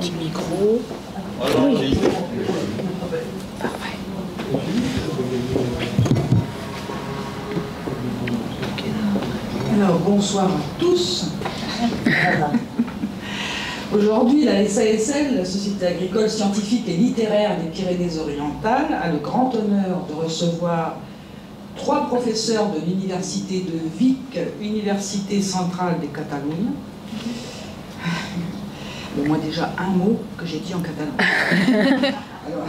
petit micro. Oui. Parfait. Alors, bonsoir à tous. Aujourd'hui, la SASL, la Société agricole, scientifique et littéraire des Pyrénées-Orientales, a le grand honneur de recevoir 3 professeurs de l'université de Vic, Université centrale de Catalunya. Bon, moi déjà un mot que j'ai dit en catalan. Alors,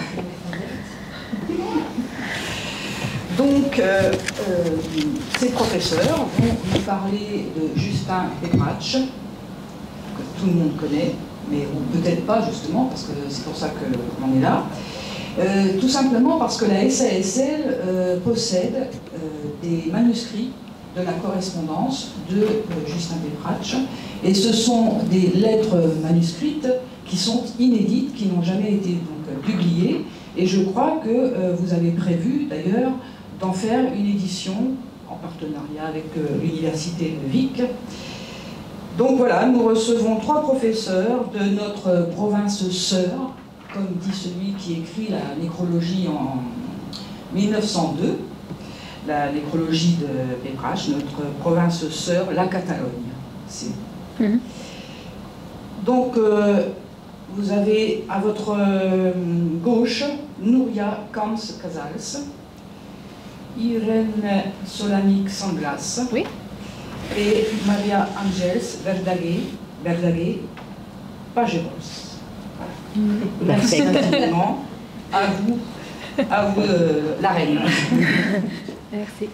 donc, ces professeurs vont nous parler de Justin Peprač, que tout le monde connaît, mais peut-être pas justement, parce que c'est pour ça qu'on est là. Tout simplement parce que la SASL possède des manuscrits de la correspondance de Justin Peprač, et ce sont des lettres manuscrites qui sont inédites, qui n'ont jamais été donc publiées, et je crois que vous avez prévu d'ailleurs d'en faire une édition en partenariat avec l'université de Vic. Donc voilà, nous recevons 3 professeurs de notre province sœur, comme dit celui qui écrit la nécrologie en 1902, la nécrologie de Peprač, notre province sœur, la Catalogne. Donc, vous avez à votre gauche Núria Camps Casals, Irène Solanic Sanglas, oui, et Maria Ángels Verdaguer Pageros. Voilà. Merci infiniment. À vous la reine. Merci.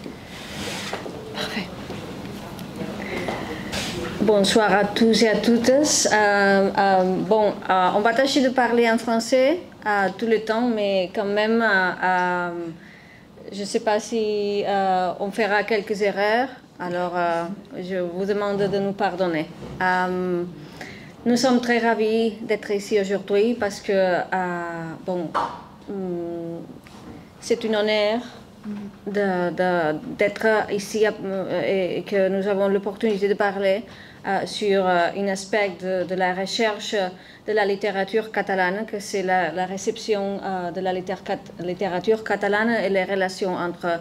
Parfait. Bonsoir à tous et à toutes. On va tâcher de parler en français tout le temps, mais quand même, je ne sais pas si on fera quelques erreurs. Alors, je vous demande de nous pardonner. Nous sommes très ravis d'être ici aujourd'hui parce que, c'est un honneur d'être ici et que nous avons l'opportunité de parler sur un aspect de la recherche de la littérature catalane, que c'est la réception de la littérature catalane et les relations entre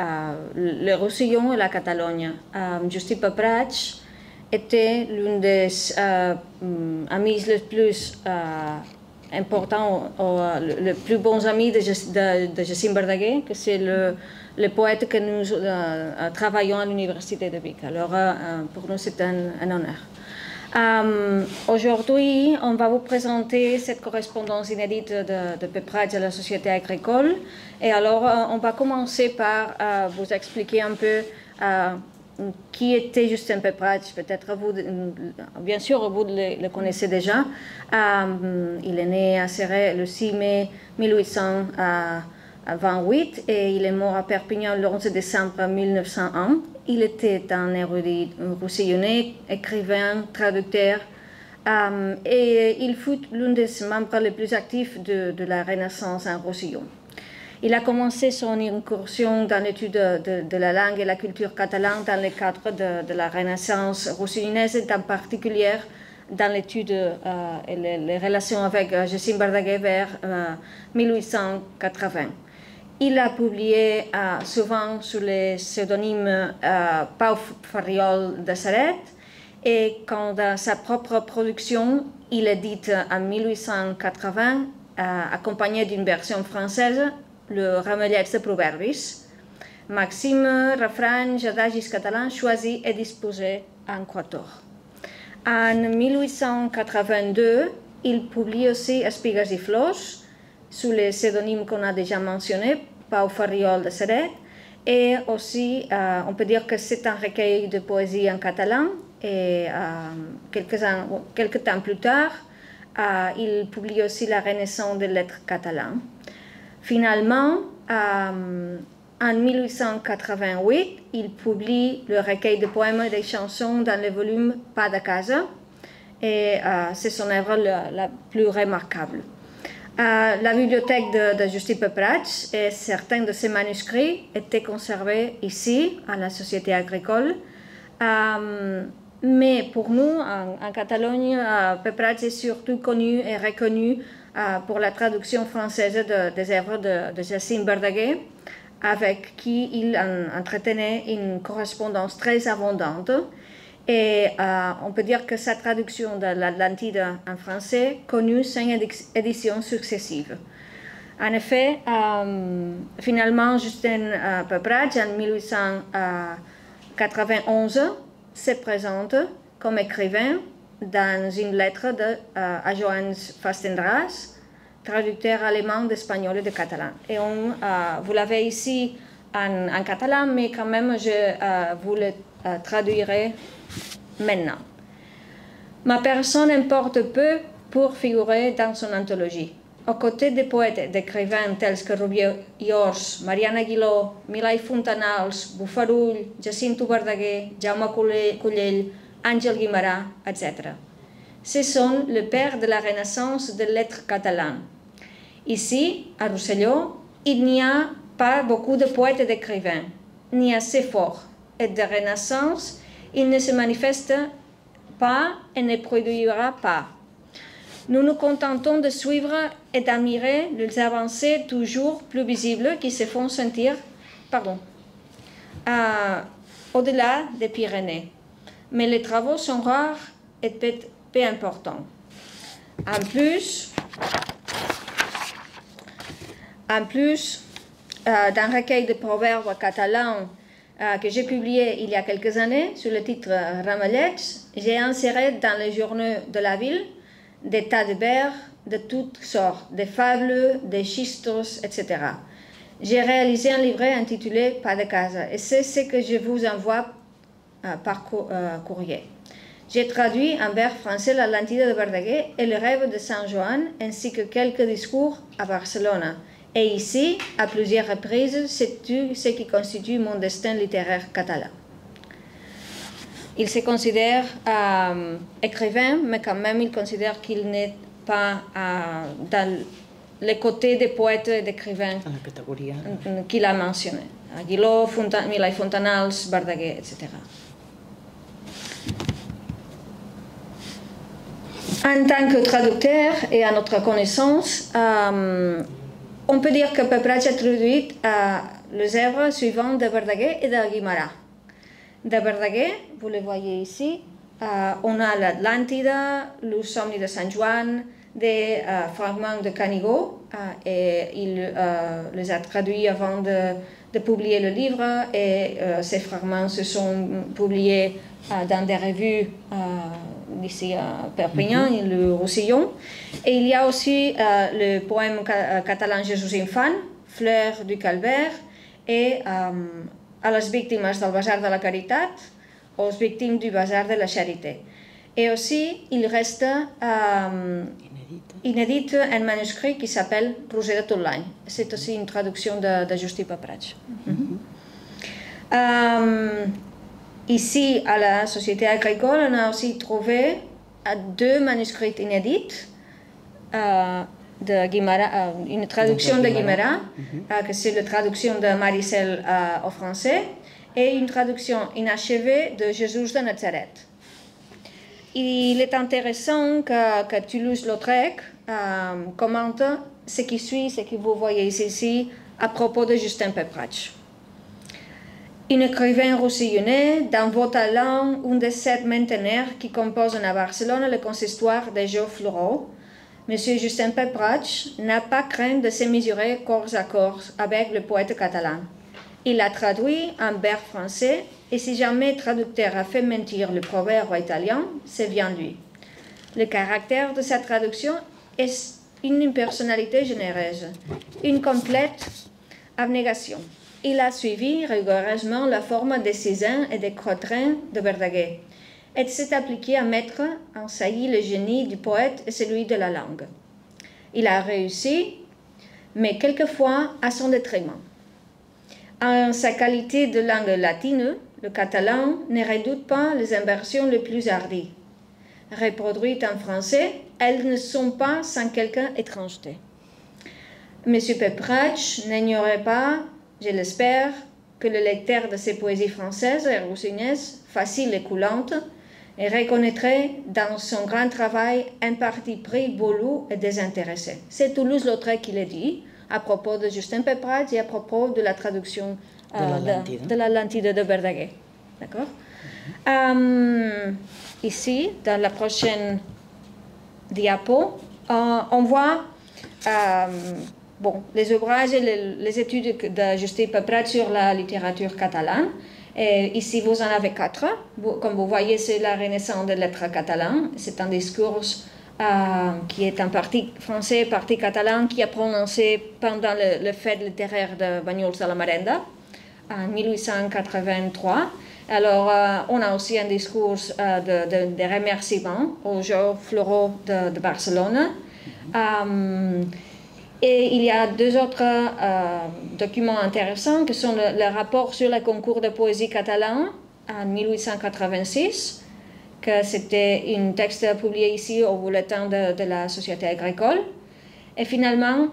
le Roussillon et la Catalogne. Justin Peprač était l'une des amies les plus importants, les plus bons amis de Jacint Verdaguer, que c'est le poète que nous travaillons à l'université de Vic. Alors, pour nous, c'est un honneur. Aujourd'hui, on va vous présenter cette correspondance inédite de Peprač à la Société agricole. Et alors, on va commencer par vous expliquer un peu qui était Justin Peprač. Peut-être vous, bien sûr, vous le connaissez déjà. Il est né à Céret le 6 mai 1828 et il est mort à Perpignan le 11 décembre 1901. Il était un érudit roussillonnais, écrivain, traducteur, et il fut l'un des membres les plus actifs de la Renaissance en Roussillon. Il a commencé son incursion dans l'étude de la langue et la culture catalane dans le cadre de la Renaissance roussillonnaise, et en particulier dans l'étude et les relations avec Jacint Verdaguer vers 1880. Il a publié souvent sous le pseudonyme Pau Farriol de Céret, et quant à sa propre production, il édite en 1880, accompagné d'une version française, le Ramallets de Proverbis, Maxime, refranys, adagis catalans choisis et disposés en quatuor. En 1882, il publie aussi Espigues i flors, sous le pseudonyme qu'on a déjà mentionné, Pau Farriol de Céret, et aussi, on peut dire que c'est un recueil de poésie en catalan, et quelques temps plus tard, il publie aussi la Renaissance des lettres catalanes. Finalement, en 1888, il publie le recueil de poèmes et de chansons dans le volume Pas de casa, et c'est son œuvre la plus remarquable. La bibliothèque de Justin Peprač et certains de ses manuscrits étaient conservés ici, à la Société agricole. Mais pour nous, en Catalogne, Pepratx est surtout connu et reconnu pour la traduction française des œuvres de Jacint Verdaguer, avec qui il entretenait une correspondance très abondante. Et on peut dire que sa traduction de l'Atlantide en français connut 5 éditions successives. En effet, finalement, Justin Pepratx, en 1891, se présente comme écrivain dans une lettre à Johannes Fastendras, traducteur allemand d'espagnol et de catalan. Et vous l'avez ici en catalan, mais quand même, je vous le traduirai maintenant. Ma personne importe peu pour figurer dans son anthologie. Aux côtés des poètes et d'écrivains tels que Rubió i Ors, Mariana Aguiló, Milà Fontanals, Bofarull, Jacinto Verdaguer, Jaume Collell, Àngel Guimerà, etc. Ce sont les pères de la Renaissance des lettres catalanes. Ici, à Rosselló, il n'y a pas beaucoup de poètes et d'écrivains, ni assez forts. Et de Renaissance, il ne se manifeste pas et ne produira pas. Nous nous contentons de suivre et d'admirer les avancées toujours plus visibles qui se font sentir au-delà des Pyrénées. Mais les travaux sont rares et peu importants. En plus d'un recueil de proverbes catalans que j'ai publié il y a quelques années sous le titre Ramallets, j'ai inséré dans les journaux de la ville des tas de vers de toutes sortes, des fables, des chistos, etc. J'ai réalisé un livret intitulé Pas de casa et c'est ce que je vous envoie par courrier. J'ai traduit en vers français l'Atlantide de Verdaguer et le rêve de Saint Joan ainsi que quelques discours à Barcelone. Et ici, à plusieurs reprises, c'est ce qui constitue mon destin littéraire catalan. Il se considère écrivain, mais quand même il considère qu'il n'est pas dans les côtés des poètes et d'écrivains qu'il a mentionnés. Aguiló, Milà Fontanals, Verdaguer, etc. En tant que traducteur et à notre connaissance, on peut dire que Pepratx a traduit les œuvres suivantes de Verdaguer et de Guimerà. De Verdaguer, vous le voyez ici, on a l'Atlantide, le Somni de Sant Joan, des fragments de Canigó, et il les a traduits avant de publier le livre, et ces fragments se sont publiés dans des revues ici à Perpignan et le Roussillon. Et il y a aussi le poème catalan Jesús Infant, Fleur du Calvaire, et a les víctimes del Bazar de la Caritat, aux victimes du Bazar de la Charité. Et aussi, il reste inédit un manuscrit qui s'appelle Roser de tot l'any. C'est aussi une traduction de Justin Pepratx. Ici, à la Société agricole, on a aussi trouvé 2 manuscrits inédits de Guimerà, une traduction de Guimerà, que c'est la traduction de Maricel au français, et une traduction inachevée de Jésus de Nazareth. Il est intéressant que Toulouse-Lautrec commente ce qui suit, ce que vous voyez ici, à propos de Justin Pepratx. Un écrivain roussillonnais, d'un beau talent, un des 7 maintenaires qui composent à Barcelone le consistoire de Joe Fleureau, M. Justin Pepratx n'a pas craint de se mesurer corps à corps avec le poète catalan. Il a traduit en vers français, et si jamais le traducteur a fait mentir le proverbe italien, c'est bien lui. Le caractère de sa traduction est une personnalité généreuse, une complète abnégation. Il a suivi rigoureusement la forme des Cézanne et des Quatrains de Verdaguer et s'est appliqué à mettre en saillie le génie du poète et celui de la langue. Il a réussi, mais quelquefois à son détriment. En sa qualité de langue latine, le catalan ne redoute pas les inversions les plus hardies. Reproduites en français, elles ne sont pas sans quelque étrangeté. M. Pepratx n'ignorait pas, je l'espère, que le lecteur de ses poésies françaises et roussillonnaises, faciles et coulantes, et reconnaîtrait dans son grand travail un parti pris voulu et désintéressé. C'est Toulouse-Lautrec qui l'a dit à propos de Justin Peppradt et à propos de la traduction de l'Atlantide de Verdaguer. D'accord? Ici, dans la prochaine diapo, on voit les ouvrages et les études de Justin Peppradt sur la littérature catalane. Et ici, vous en avez 4. Comme vous voyez, c'est la Renaissance des lettres catalanes. C'est un discours qui est en partie français, partie catalan, qui a prononcé pendant le fête littéraire de Banyuls de la Marenda en 1883. Alors, on a aussi un discours de remerciement aux Jeux floraux de Barcelone. Et il y a 2 autres documents intéressants qui sont le rapport sur le concours de poésie catalan en 1886, que c'était un texte publié ici au bulletin de la Société agricole. Et finalement,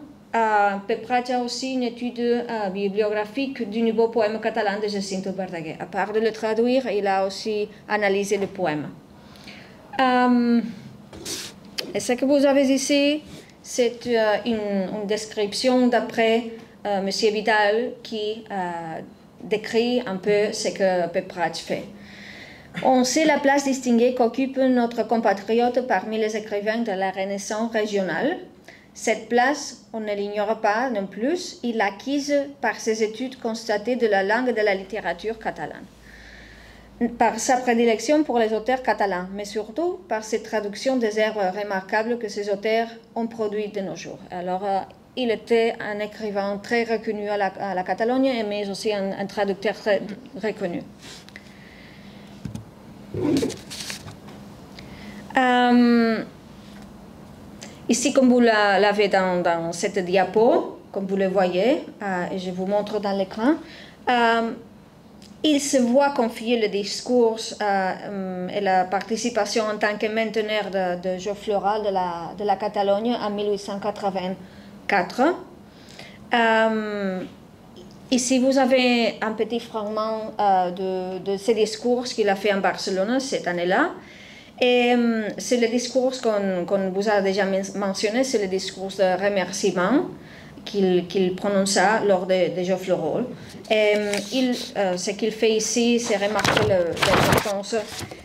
Peppradt a aussi une étude bibliographique du nouveau poème catalan de Jacinto Verdaguer. À part de le traduire, il a aussi analysé le poème. Et ce que vous avez ici, c'est une description d'après M. Vidal qui décrit un peu ce que Peppradt fait. On sait la place distinguée qu'occupe notre compatriote parmi les écrivains de la Renaissance régionale. Cette place, on ne l'ignore pas non plus, il l'a acquise par ses études constatées de la langue et de la littérature catalane, par sa prédilection pour les auteurs catalans, mais surtout par ses traductions des œuvres remarquables que ces auteurs ont produites de nos jours. Alors, il était un écrivain très reconnu à la Catalogne, mais aussi un traducteur très reconnu. Ici, comme vous l'avez dans cette diapo, comme vous le voyez, et je vous montre dans l'écran, il se voit confier le discours et la participation en tant que mainteneur de jeux floraux de la Catalogne en 1884. Ici, vous avez un petit fragment de ce discours qu'il a fait en Barcelone cette année-là. Et c'est le discours qu'on vous a déjà mentionné, c'est le discours de remerciement qu'il prononça lors des Jeux floraux. Et ce qu'il fait ici, c'est remarquer l'importance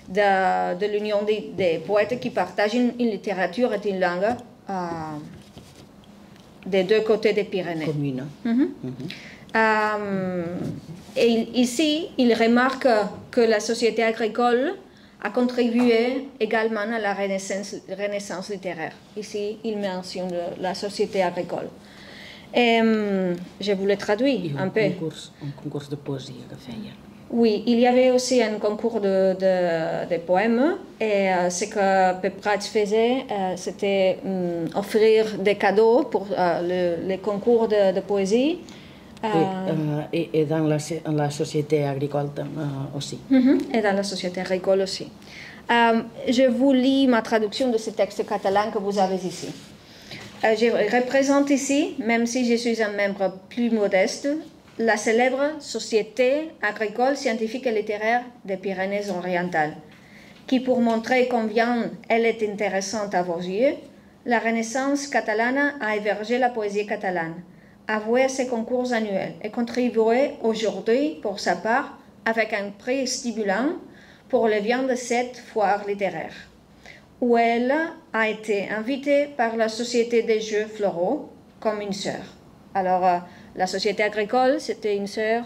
de l'union des poètes qui partagent une littérature et une langue des 2 côtés des Pyrénées. Commune. Et ici, il remarque que la société agricole a contribué également à la renaissance littéraire. Ici, il mentionne la société agricole. Et je vous le traduis un peu. Un concours de poésie que feia. Oui, il y avait aussi un concours de poèmes et ce que Peppradt faisait, c'était offrir des cadeaux pour les concours de poésie. Et dans la société agricole aussi. Et dans la société agricole aussi. Je vous lis ma traduction de ce texte catalan que vous avez ici. Je représente ici, même si je suis un membre plus modeste, la célèbre Société agricole, scientifique et littéraire des Pyrénées-Orientales, qui, pour montrer combien elle est intéressante à vos yeux, la Renaissance catalane a hébergé la poésie catalane, avoué à ses concours annuels et contribué aujourd'hui, pour sa part, avec un prix stimulant pour le bien de cette foire littéraire, où elle a été invitée par la Société des Jeux floraux comme une sœur. Alors, la Société agricole, c'était une sœur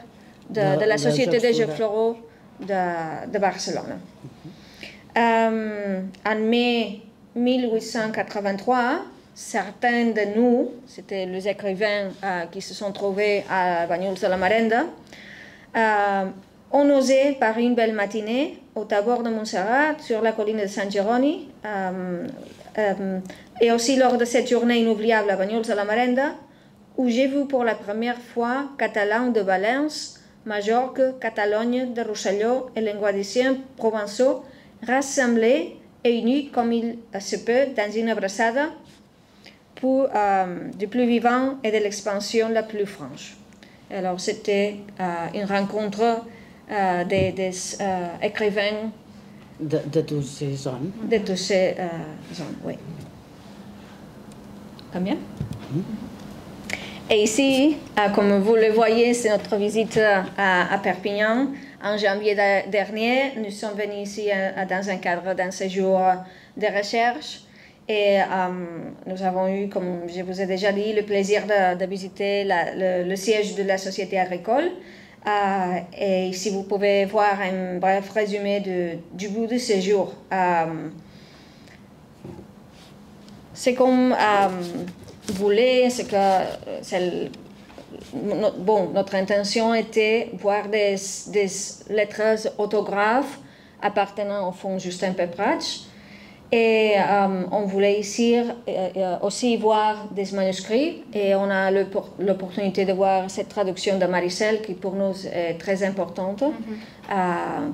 de la Société des Jeux floraux de Barcelone. En mai 1883, certains de nous, c'était les écrivains qui se sont trouvés à Banyuls de la Marenda, ont osé, par une belle matinée, au tabord de Montserrat, sur la colline de Sant Jeroni, et aussi lors de cette journée inoubliable à Banyuls de la Marenda, où j'ai vu pour la première fois catalans de Valence, Majorque, Catalogne, de Rosselló et linguadiciens provençaux rassemblés et unis comme il se peut dans une abraçada pour du plus vivant et de l'expansion la plus franche. Alors c'était une rencontre des écrivains De toutes ces zones. De toutes ces zones, oui. Combien? Et ici, comme vous le voyez, c'est notre visite à Perpignan. En janvier dernier, nous sommes venus ici dans un cadre d'un séjour de recherche. Et nous avons eu, comme je vous ai déjà dit, le plaisir de visiter le siège de la société agricole. Et ici, vous pouvez voir un bref résumé du bout du séjour. C'est comme voulait, c'est que notre intention était voir des lettres autographes appartenant au fonds Justin Pepprach. Et on voulait ici aussi voir des manuscrits et on a l'opportunité de voir cette traduction de Maricel qui pour nous est très importante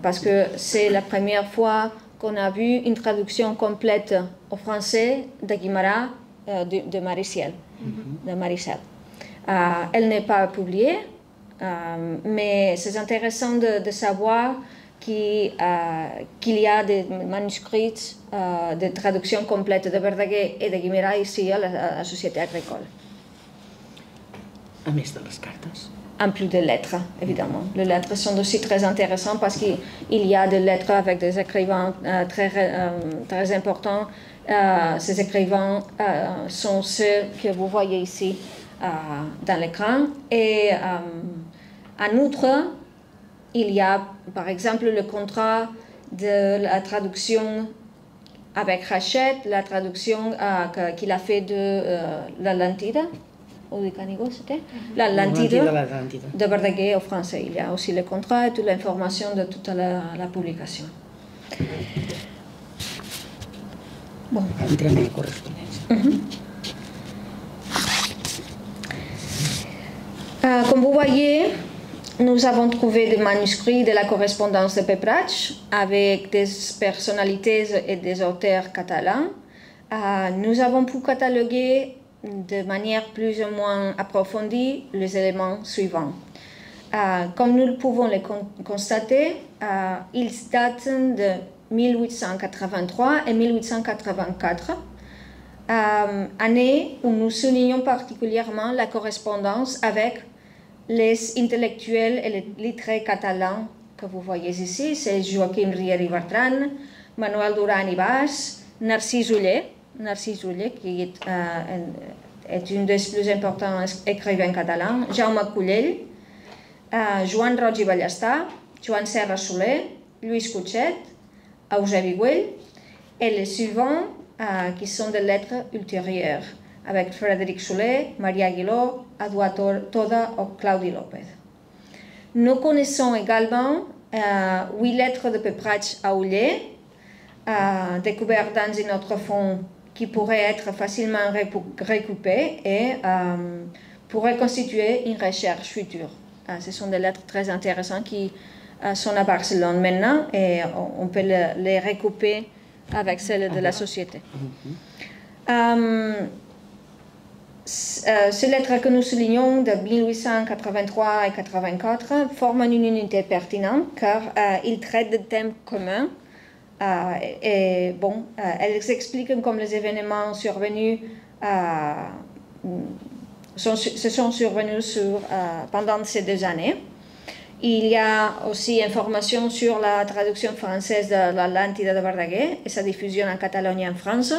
parce que c'est la première fois qu'on a vu une traduction complète au français de Guimara de Maricel. Elle n'est pas publiée, mais c'est intéressant de savoir qu'il y a des manuscrits de traduction complète de Verdaguer et de Guimerà ici à la Société agricole. A més de les cartes. En plus des lettres, évidemment. Les lettres sont aussi très intéressantes parce qu'il y a des lettres avec des écrivains très importants. Ces écrivains sont ceux que vous voyez ici dans l'écran. Et en outre, il y a par exemple le contrat de la traduction avec Hachette, la traduction qu'il a fait de l'Atlantide, ou du Canigó, c'était l'Atlantide de Verdaguer au français. Il y a aussi le contrat et toute l'information de toute la publication. Bon. Entrem en la correspondència. Comme vous voyez, nous avons trouvé des manuscrits de la correspondance de Pepprach avec des personnalités et des auteurs catalans. Nous avons pu cataloguer de manière plus ou moins approfondie les éléments suivants. Comme nous pouvons le constater, ils datent de 1883 et 1884, année où nous soulignons particulièrement la correspondance avec les intellectuels et les lettrés catalans que vous voyez ici. C'est Joaquim Riera i Bertran, Manuel Duran i Bas, Narcís Oller, qui est un des plus importants écrivains catalans, Jaume Collell, Joan Roig i Ballestà, Joan Serra Soler, Lluís Cutxet, Eusebi Güell, et les suivants qui sont des lettres ultérieures, avec Frédéric Soler, Maria Aguiló, Eduard Toda ou Claudi López. Nous connaissons également 8 lettres de Pepprach à Oller, découvertes dans un autre fonds qui pourrait être facilement recoupé et pourrait constituer une recherche future. Ce sont des lettres très intéressantes qui sont à Barcelone maintenant et on peut les recouper avec celles de la société. Ces lettres que nous soulignons de 1883 et 84 forment une unité pertinente car ils traitent de thèmes communs. Elles expliquent comme les événements survenus se sont survenus pendant ces 2 années. Il y a aussi information sur la traduction française de l'Atlantide de Verdaguer et sa diffusion en Catalogne et en France.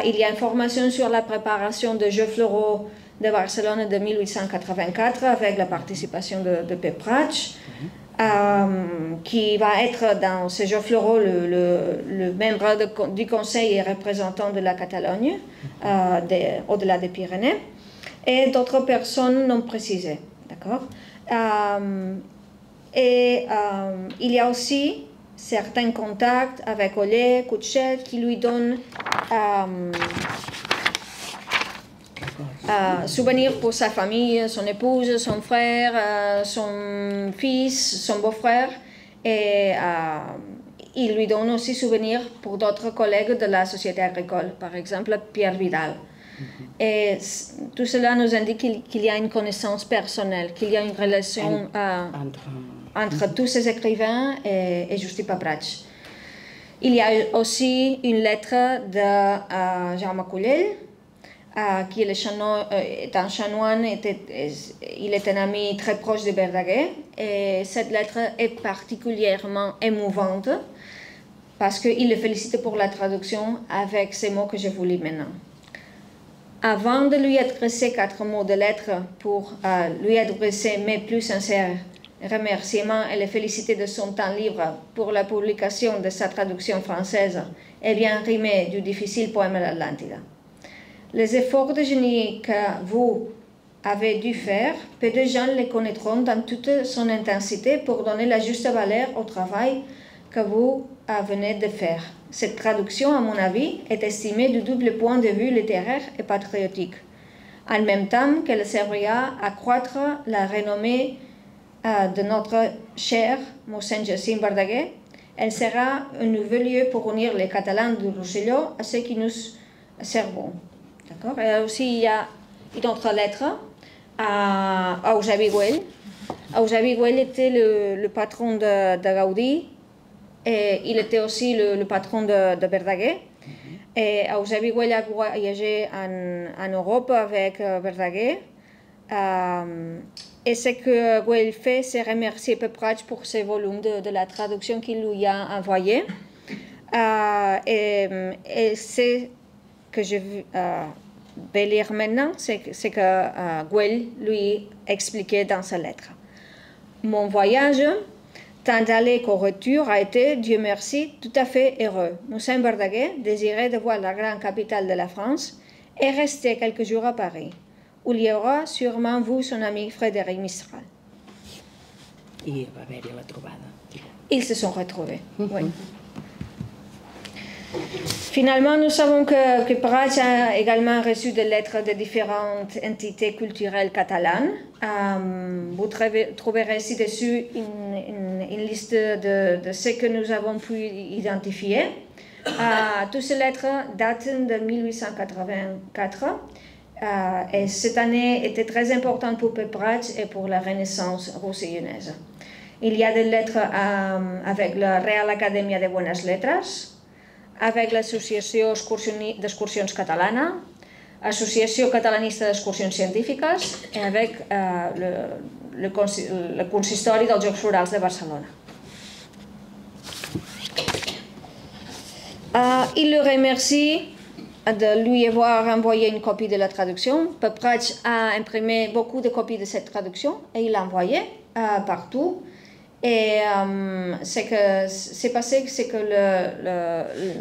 Il y a information sur la préparation de Jeux floraux de Barcelone de 1884 avec la participation de Pepprach, qui va être dans ces Jeux floraux le membre du conseil et représentant de la Catalogne au-delà des Pyrénées, et d'autres personnes non précisées. D'accord ? Il y a aussi certains contacts avec Oller, Cutxet, qui lui donnent souvenirs pour sa famille, son épouse, son frère, son fils, son beau-frère. Et il lui donne aussi souvenirs pour d'autres collègues de la société agricole, par exemple Pierre Vidal. Et tout cela nous indique qu'il y a une connaissance personnelle, qu'il y a une relation entre tous ces écrivains et Justin Pepprach. Il y a aussi une lettre de Jaume Collell, qui est un chanoine, il est un ami très proche de Verdaguer, et cette lettre est particulièrement émouvante parce qu'il le félicite pour la traduction avec ces mots que je vous lis maintenant. Avant de lui adresser 4 mots de lettre pour lui adresser mes plus sincères remerciements et le féliciter de son temps libre pour la publication de sa traduction française et bien rimée du difficile poème l'Atlantide. Les efforts de génie que vous avez dû faire, peu de gens les connaîtront dans toute son intensité pour donner la juste valeur au travail que vous venez de faire. Cette traduction, à mon avis, est estimée du double point de vue littéraire et patriotique, en même temps qu'elle servira à accroître la renommée de notre cher Mossèn Jacint Verdaguer. Elle sera un nouveau lieu pour unir les Catalans du Rosselló à ceux qui nous servons. D'accord. Et aussi, il y a une autre lettre à Eusebi Güell. Eusebi Güell était le patron de Gaudí et il était aussi le patron de Verdaguer. Et Eusebi Güell a voyagé en Europe avec Verdaguer. Et ce que Güell fait, c'est remercier Pepprach pour ses volumes de la traduction qu'il lui a envoyé. Et c'est que je vais lire maintenant, c'est que Güell lui expliquait dans sa lettre. Mon voyage, tant d'aller qu'au retour, a été, Dieu merci, tout à fait heureux. Mossèn Verdaguer désirait de voir la grande capitale de la France et rester quelques jours à Paris, où il y aura sûrement vous, son ami Frédéric Mistral. I va haver-hi la trobada. Ils se sont retrouvés, oui. Finalement, nous savons que Pepprach a également reçu des lettres de différentes entités culturelles catalanes. Vous trouverez ci-dessus une liste de ce que nous avons pu identifier. Toutes ces lettres datent de 1884 et cette année était très importante pour Pepprach et pour la Renaissance rossellonnaise. Il y a des lettres avec la Real Academia de Buenas Letras, avec l'Associació d'Excursions Catalana, l'Associació Catalanista d'Excursions Científiques et avec le Consistori dels Jocs Florals de Barcelona. Il le remercie de lui avoir envoyé une copie de la traduction. Pepprach a imprimé beaucoup de copies de cette traduction et il l'a envoyé partout. Et ce que s'est passé, c'est que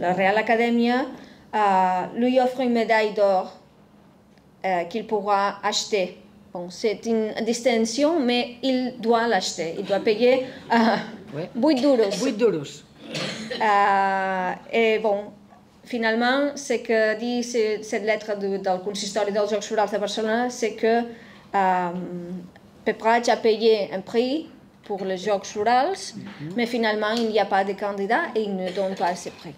la Real Academia lui offre une médaille d'or qu'il pourra acheter. Bon, c'est une distinction, mais il doit l'acheter. Il doit payer 8 duros. 8 duros. Et bon, finalement, ce que dit cette lettre del Consistori dels Jocs Florals de Barcelona, c'est que Pepprach a payé un prix pour les Jocs Florals, mais finalement, il n'y a pas de candidat et il ne donne pas ce prix.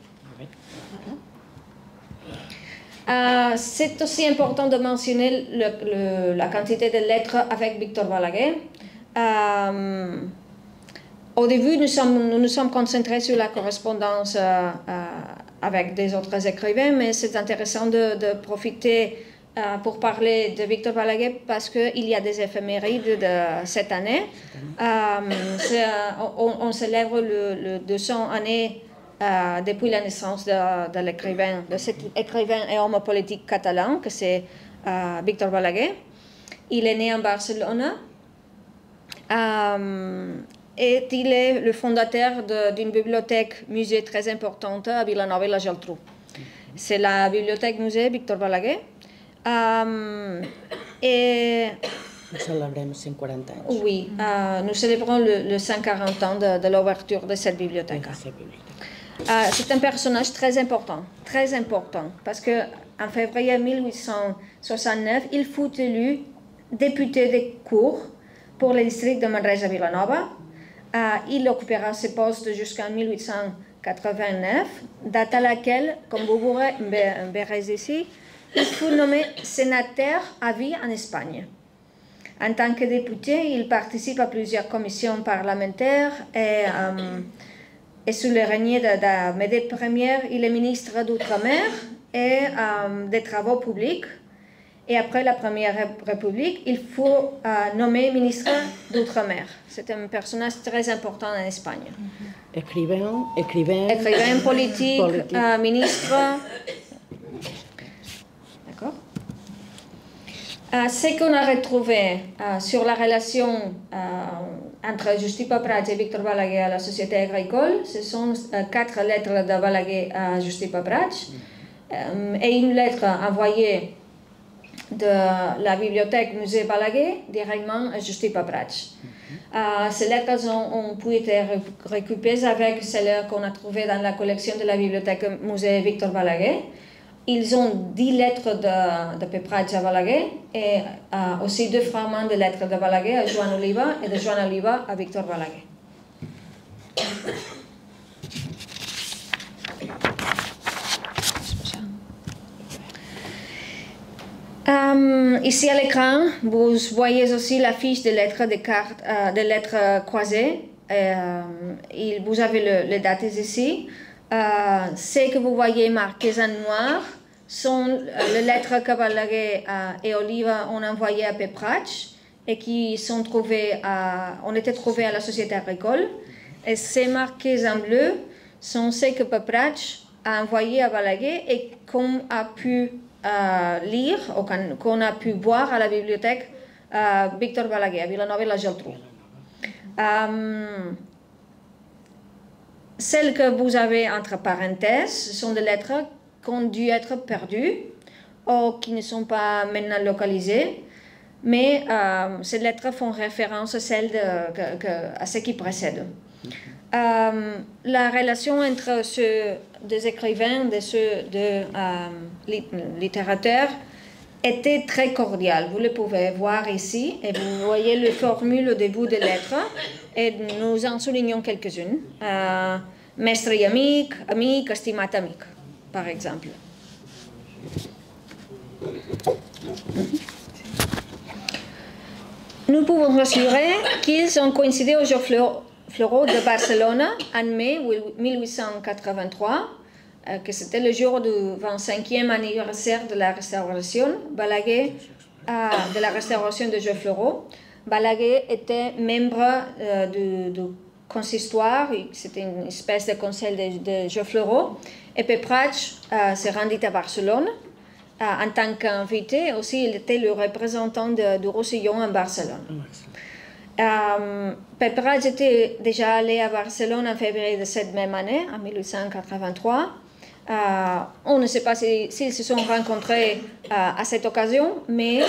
C'est aussi important de mentionner la quantité de lettres avec Víctor Balaguer. Au début, nous nous sommes concentrés sur la correspondance avec des autres écrivains, mais c'est intéressant de profiter pour parler de Víctor Balaguer parce qu'il y a des éphémérides de cette année. On célèbre le 200 années depuis la naissance de l'écrivain, de cet écrivain et homme politique catalan, que c'est Víctor Balaguer. Il est né en Barcelone et il est le fondateur d'une bibliothèque musée très importante à Vilanova i la Geltrú. C'est la bibliothèque musée Víctor Balaguer. Et Nous celebrem 140 anys. oui, nous célébrons le 140 ans de l'ouverture de cette bibliothèque. C'est un personnage très important, parce qu'en février 1869, il fut élu député de cour pour le district de Manresa-Vilanova. Il occupera ce poste jusqu'en 1889, date à laquelle, comme vous verrez ici, il fut nommé sénateur à vie en Espagne. En tant que député, il participe à plusieurs commissions parlementaires et Et sous le règne d'Amédée Ier, il est ministre d'Outre-mer et des Travaux publics. Et après la Première République, il faut nommer ministre d'Outre-mer. C'est un personnage très important en Espagne. Écrivain, Politique, ministre. D'accord. Ce qu'on a retrouvé sur la relation entre Justí Papratx et Víctor Balaguer à la Société agricole, ce sont 4 lettres de Balaguer à Justí Papratx et une lettre envoyée de la bibliothèque Musée Balaguer directement à Justí Papratx. Ces lettres ont pu être récupérées avec celles qu'on a trouvées dans la collection de la bibliothèque Musée Víctor Balaguer. Ils ont 10 lettres de Papratx à Balaguer et aussi 2 fragments de lettres de Balaguer à Joan Oliva et de Joan Oliva à Víctor Balaguer. Ici à l'écran, vous voyez aussi la fiche de lettres de lettres croisées. Vous avez les dates ici. Ce que vous voyez marquées en noir sont les lettres que Balaguer et Oliva ont envoyées à Papratx et qui ont été trouvées à la Société agricole. Et ces marquées en bleu sont ceux que Papratx a envoyées à Balaguer et qu'on a pu lire ou qu'on a pu voir à la bibliothèque Víctor Balaguer à Vilanova i la Geltrú. Celles que vous avez entre parenthèses sont des lettres qui ont dû être perdues ou qui ne sont pas maintenant localisées, mais ces lettres font référence à à ce qui précède. La relation entre ceux des écrivains et ceux des littérateurs était très cordiale. Vous le pouvez voir ici et vous voyez les formules au début des lettres et nous en soulignons quelques-unes. Mestre i amic, amic, estimat amic, par exemple. Nous pouvons assurer qu'ils ont coïncidé au Joc Floraux de Barcelone en mai 1883, que c'était le jour du 25e anniversaire de la restauration Balaguer, de la restauration de Joc Floraux. Balaguer était membre du consistoire, c'était une espèce de conseil de Joc Floraux, et Papratx s'est rendu à Barcelone. En tant qu'invité, aussi, il était le représentant du Roussillon en Barcelone. Papratx était déjà allé à Barcelone en février de cette même année, en 1883. On ne sait pas s'ils se sont rencontrés à cette occasion, mais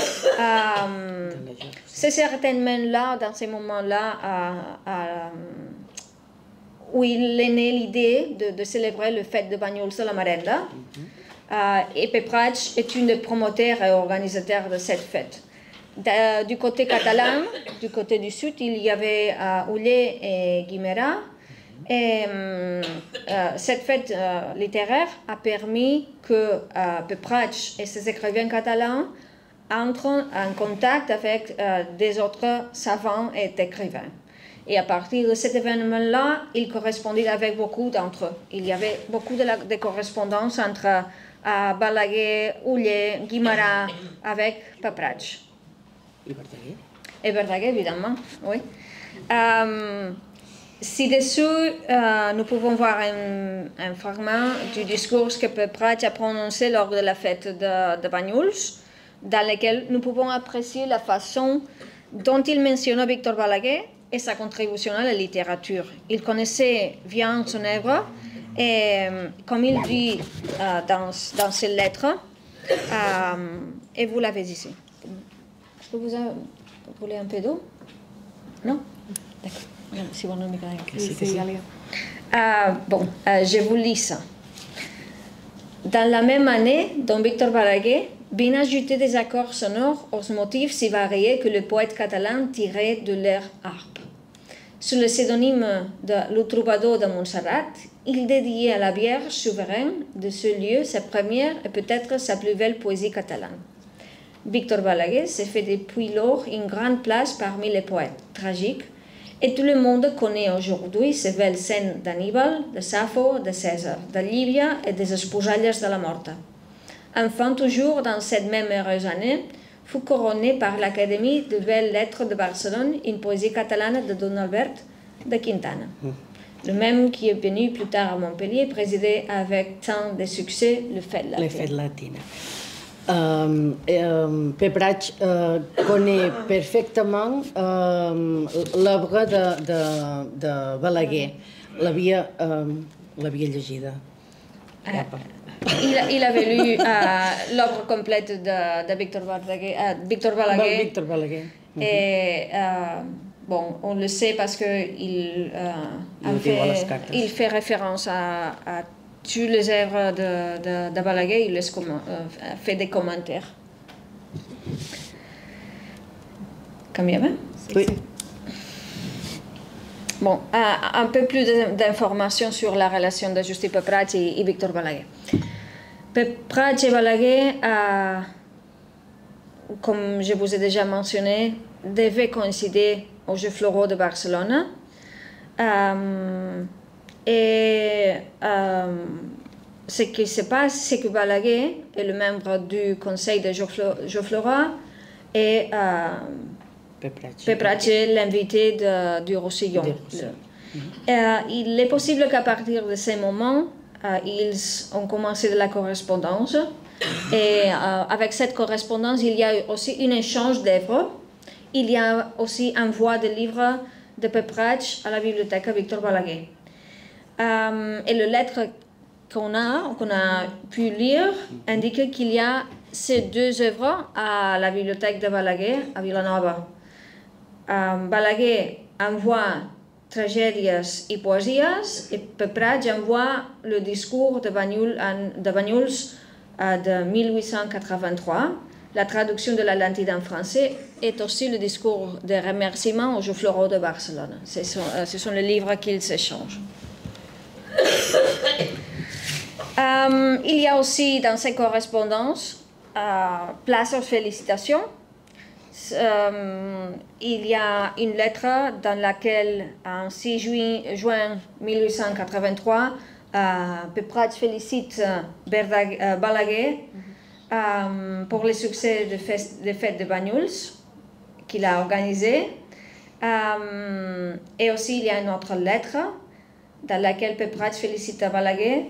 c'est certainement là, dans ces moments-là, où il est né l'idée de célébrer le fête de Banyuls de la Marenda. Et Papratx est une des promoteurs et organisateurs de cette fête. Du côté catalan, du côté du sud, il y avait Oller et Guimerà. Et cette fête littéraire a permis que Papratx et ses écrivains catalans entrent en contact avec des autres savants et écrivains. Et à partir de cet événement-là, il correspondait avec beaucoup d'entre eux. Il y avait beaucoup de correspondances entre Balaguer, Oller, Guimerà avec Papratx. Et Verdaguer, évidemment, oui. Ci-dessous, nous pouvons voir un fragment du discours que Papratx a prononcé lors de la fête de Banyuls, dans lequel nous pouvons apprécier la façon dont il mentionne Víctor Balaguer et sa contribution à la littérature. Il connaissait bien son œuvre et, comme il dit dans ses lettres, et vous l'avez ici. Est-ce que vous voulez un peu d'eau? Non? D'accord. Si vous me je vous lis ça. Dans la même année, dont Víctor Balaguer vient ajouter des accords sonores aux motifs si variés que le poète catalan tirait de leur harpe. Sous le pseudonyme de Le Troubadour de Montserrat, il dédiait à la Vierge souveraine de ce lieu sa première et peut-être sa plus belle poésie catalane. Víctor Balaguer s'est fait depuis lors une grande place parmi les poètes tragiques Et tout le monde connaît aujourd'hui ces belles scènes d'Hannibal, de Sappho, de César, de Livia et des esposalles de la mort. Enfin, toujours dans cette même heureuse année, fut couronnée par l'Académie de belles lettres de Barcelone une poésie catalane de Don Albert de Quintana. Le même qui est venu plus tard à Montpellier présider avec tant de succès le Fête Latina. La Fête Latina. Pepratx connaît perfectament l'obra de Balaguer. L'havia llegida. Il avait lu l'œuvre complète de Victor Balaguer. Victor Balaguer. Et bon, on le sait parce qu'il fait référence à toutes les œuvres de Balaguer, il fait des commentaires. Cambiame? Oui. Bon, un peu plus d'informations sur la relation de Justí Pepratx et Víctor Balaguer. Pepratx et Balaguer, comme je vous ai déjà mentionné, devaient coïncider aux Jeux Floraux de Barcelone. Ce qui se passe, c'est que Balaguer est le membre du conseil de Jeux Floraux et Pepratx est l'invité du Roussillon. Il est possible qu'à partir de ce moment, ils ont commencé de la correspondance. Et avec cette correspondance, il y a aussi un échange d'œuvres. Il y a aussi un envoi de livres de Pepratx à la bibliothèque Víctor Balaguer. Et les lettres qu'on a pu lire indiquent qu'il y a ces deux œuvres à la bibliothèque de Balaguer à Vilanova. Balaguer envoie tragédies et poésies et Pepratx envoie le discours de Banyuls de 1883. La traduction de l'Atlantide en français est aussi le discours de remerciement aux Jeux Floraux de Barcelone. Ce sont les livres qu'ils s'échangent. Il y a aussi dans ces correspondances place aux félicitations. Il y a une lettre dans laquelle, en 6 juin 1883, Pepratx félicite Balaguer pour le succès des fêtes de Banyuls qu'il a organisé. Et aussi, il y a une autre lettre dans laquelle Pepratx félicite Balaguer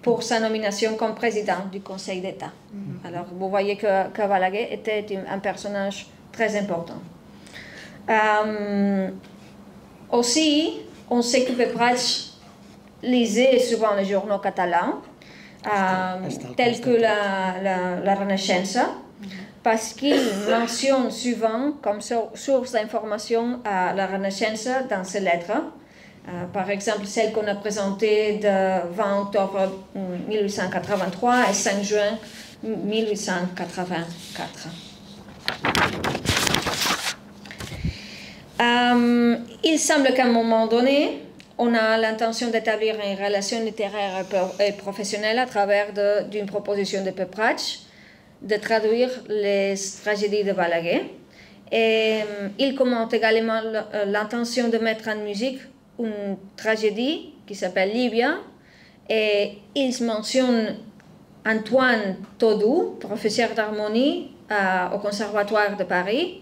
pour sa nomination comme président du Conseil d'État. Alors, vous voyez que Balaguer était un personnage très important. Aussi, on sait que Pepratx lisait souvent les journaux catalans, tels que la Renaissance, parce qu'il mentionne souvent comme source d'information la Renaissance dans ses lettres. Par exemple, celle qu'on a présentée de 20 octobre 1883 et 5 juin 1884. Il semble qu'à un moment donné, on a l'intention d'établir une relation littéraire et professionnelle à travers d'une proposition de Pepratx de traduire les tragédies de Balaguer. Et il commente également l'intention de mettre en musique une tragédie qui s'appelle Livia, et il mentionne Antoine Todou, professeur d'harmonie au Conservatoire de Paris,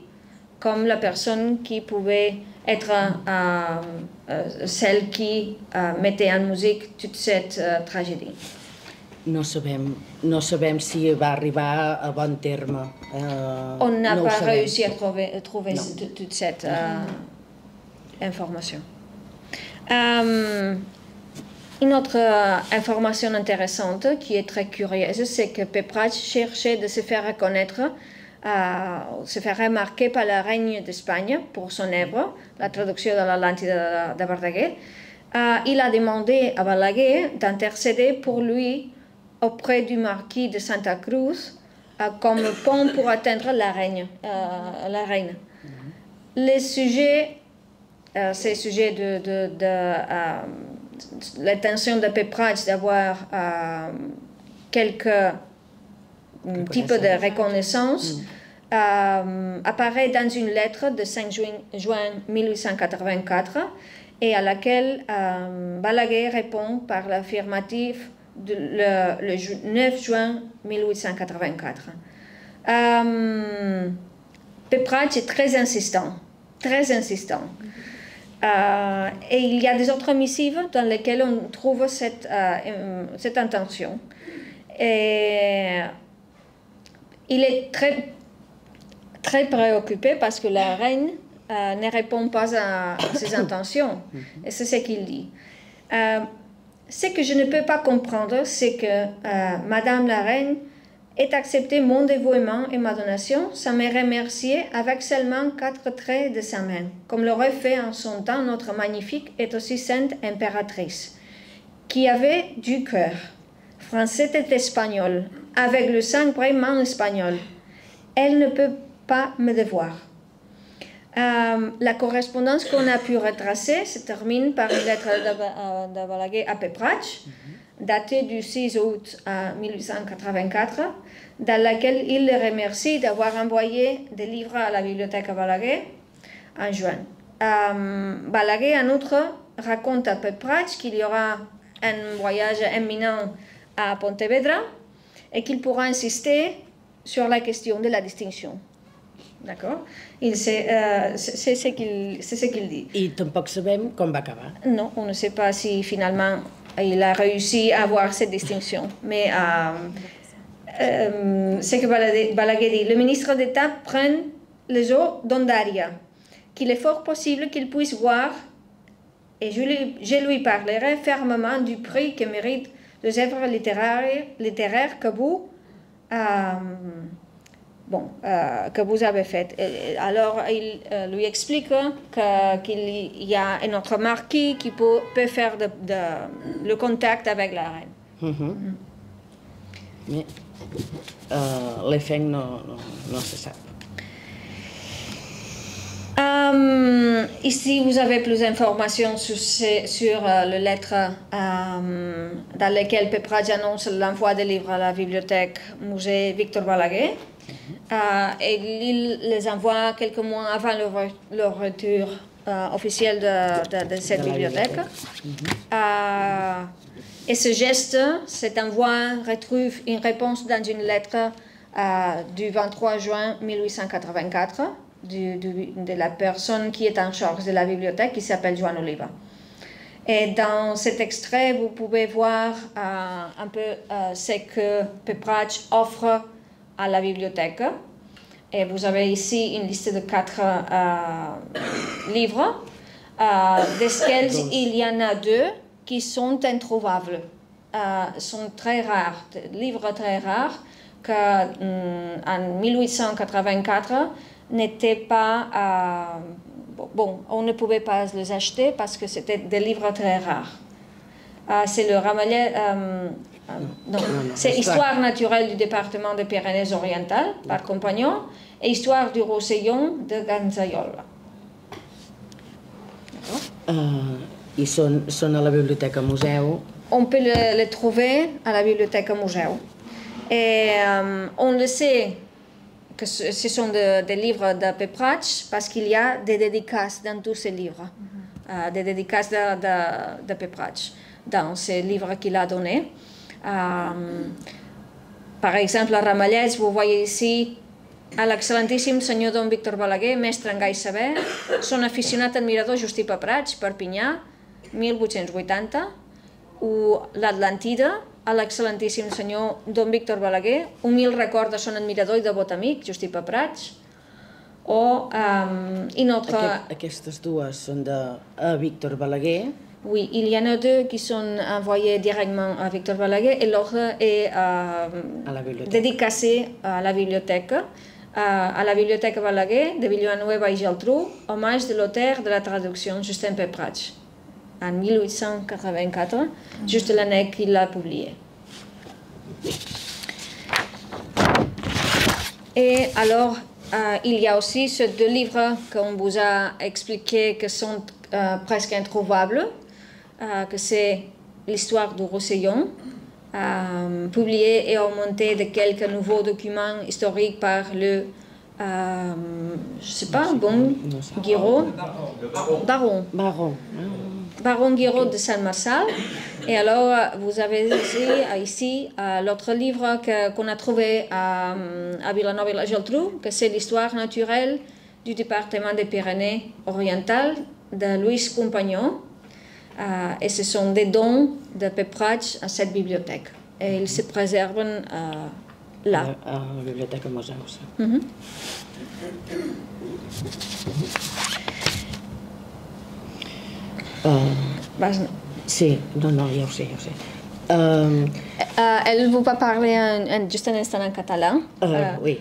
comme la personne qui pouvait être celle qui mettait en musique toute cette tragédie. No sabem si va arribar a bon terme. On n'a pas réussi à trouver toute cette information. Une autre information intéressante qui est très curieuse, c'est que Pepratx cherchait de se faire reconnaître, se faire remarquer par la reine d'Espagne pour son œuvre, la traduction de l'Atlantide de Verdaguer. Il a demandé à Balaguer d'intercéder pour lui auprès du marquis de Santa Cruz comme pont pour atteindre la reine. Les sujets, c'est le sujet de l'intention de Pepratx d'avoir quelques types de reconnaissance. apparaît dans une lettre de 5 juin 1884 et à laquelle Balaguer répond par l'affirmative le 9 juin 1884. Peprac est très insistant, très insistant. Et il y a des autres missives dans lesquelles on trouve cette intention. Et il est très préoccupé parce que la reine ne répond pas à ses intentions. Et c'est ce qu'il dit. Ce que je ne peux pas comprendre, c'est que Madame la reine ait accepté mon dévouement et ma donation sans me remercier avec seulement 4 traits de sa main, comme l'aurait fait en son temps notre magnifique et aussi sainte impératrice, qui avait du cœur, français et espagnol, avec le sang vraiment espagnol. Elle ne peut pas me devoir. La correspondance qu'on a pu retracer se termine par une lettre de Balaguer à Peprac, datée du 6 août 1884, dans laquelle il le remercie d'avoir envoyé des livres à la bibliothèque Balaguer en juin. Balaguer, en outre, raconte à Peprac qu'il y aura un voyage imminent à Pontevedra et qu'il pourra insister sur la question de la distinction. D'accord? C'est ce qu'il dit. I tampoc sabem com va acabar. Non, on ne sait pas si finalement il a réussi à avoir cette distinction. Mais ce que Balaguer dit, le ministre d'État prend les eaux d'Ondaria, qu'il est fort possible qu'il puisse voir, et je lui parlerai fermement du prix que méritent les œuvres littéraires que vous... que vous avez fait. Et alors, il lui explique qu'il y a un autre marquis qui peut faire le contact avec la reine. Mais l'effet no se sap. Ici, vous avez plus d'informations sur les lettres dans lesquelles Peprac annonce l'envoi des livres à la bibliothèque musée Victor Balaguer. Et il les envoie quelques mois avant leur retour officiel de cette bibliothèque. Et ce geste, cet envoi, retrouve une réponse dans une lettre du 23 juin 1884 de la personne qui est en charge de la bibliothèque, qui s'appelle Joan Oliva. Et dans cet extrait, vous pouvez voir un peu ce que Peprac offre à la bibliothèque. Et vous avez ici une liste de 4 livres, desquels il y en a 2 qui sont introuvables, sont très rares, des livres très rares qu'en 1884 n'étaient pas... on ne pouvait pas les acheter parce que c'était des livres très rares. C'est le Ramallet... c'est Histoire naturelle du département des Pyrénées-Orientales, par Compagnon, et Histoire du Roussillon de Ganzaiola. I són a la biblioteca museu. On peut les trouver à la bibliothèque museu. Et on le sait que ce sont des livres de Peprac parce qu'il y a des dédicaces dans tous ces livres, des dédicaces de Peprac dans ces livres qu'il a donnés. Par exemple, a Ramallets, vous voyez ici a l'excel·lentíssim senyor Don Víctor Balaguer, mestre en gai saber, son aficionat admirador Justí Peprac, Perpinyà, 1880, o l'Atlantida, a l'excel·lentíssim senyor Don Víctor Balaguer, humil record de son admirador i devot amic, Justí Peprac, o une autre... Aquestes dues són de Víctor Balaguer. Oui, il y en a 2 qui sont envoyés directement à Victor Balaguer et l'autre est dédicacé à la bibliothèque Balaguer de Villanueva i Geltrú, hommage de l'auteur de la traduction Justin Peprac, en 1884, juste l'année qu'il l'a publié. Et alors, il y a aussi ces 2 livres qu'on vous a expliqué qui sont presque introuvables, que c'est l'histoire du Roussillon, publié et augmenté de quelques nouveaux documents historiques par le je sais pas, bon, Guiraud, Baron Guiraud de Saint-Marçal. Et alors, vous avez ici l'autre livre qu'on a trouvé à Villeneuve-la-Geltrú, que c'est l'histoire naturelle du département des Pyrénées-Orientales de Louis Compagnon. Et ce sont des dons de Pepratx à cette bibliothèque. Et ils se préservent là. A la Biblioteca Museu, sí. Sí, no, ja ho sé. Elle vous va parler juste un instant en català. Oui.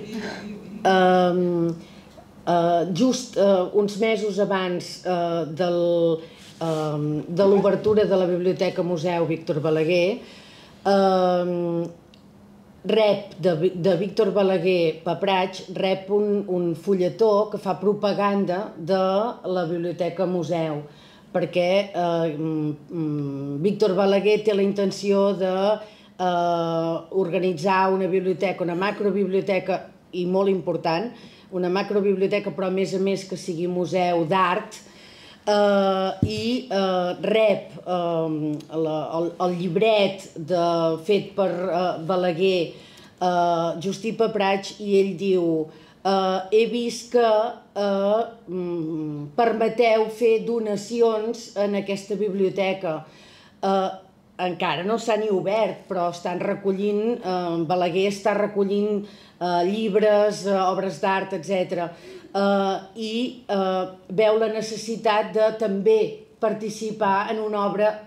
Just uns mesos abans de l'obertura de la Biblioteca Museu Víctor Balaguer, de Víctor Balaguer Pepratx rep un fulletó que fa propaganda de la Biblioteca Museu, perquè Víctor Balaguer té la intenció d'organitzar una biblioteca, una macrobiblioteca, i molt important, una macrobiblioteca però a més que sigui museu d'art, i rep el llibret fet per Balaguer, Justí Pepratx, i ell diu: he vist que permeteu fer donacions en aquesta biblioteca. Encara no s'ha ni obert, però estan recollint, Balaguer està recollint llibres, obres d'art, etc. I veu la necessitat de també participar en una obra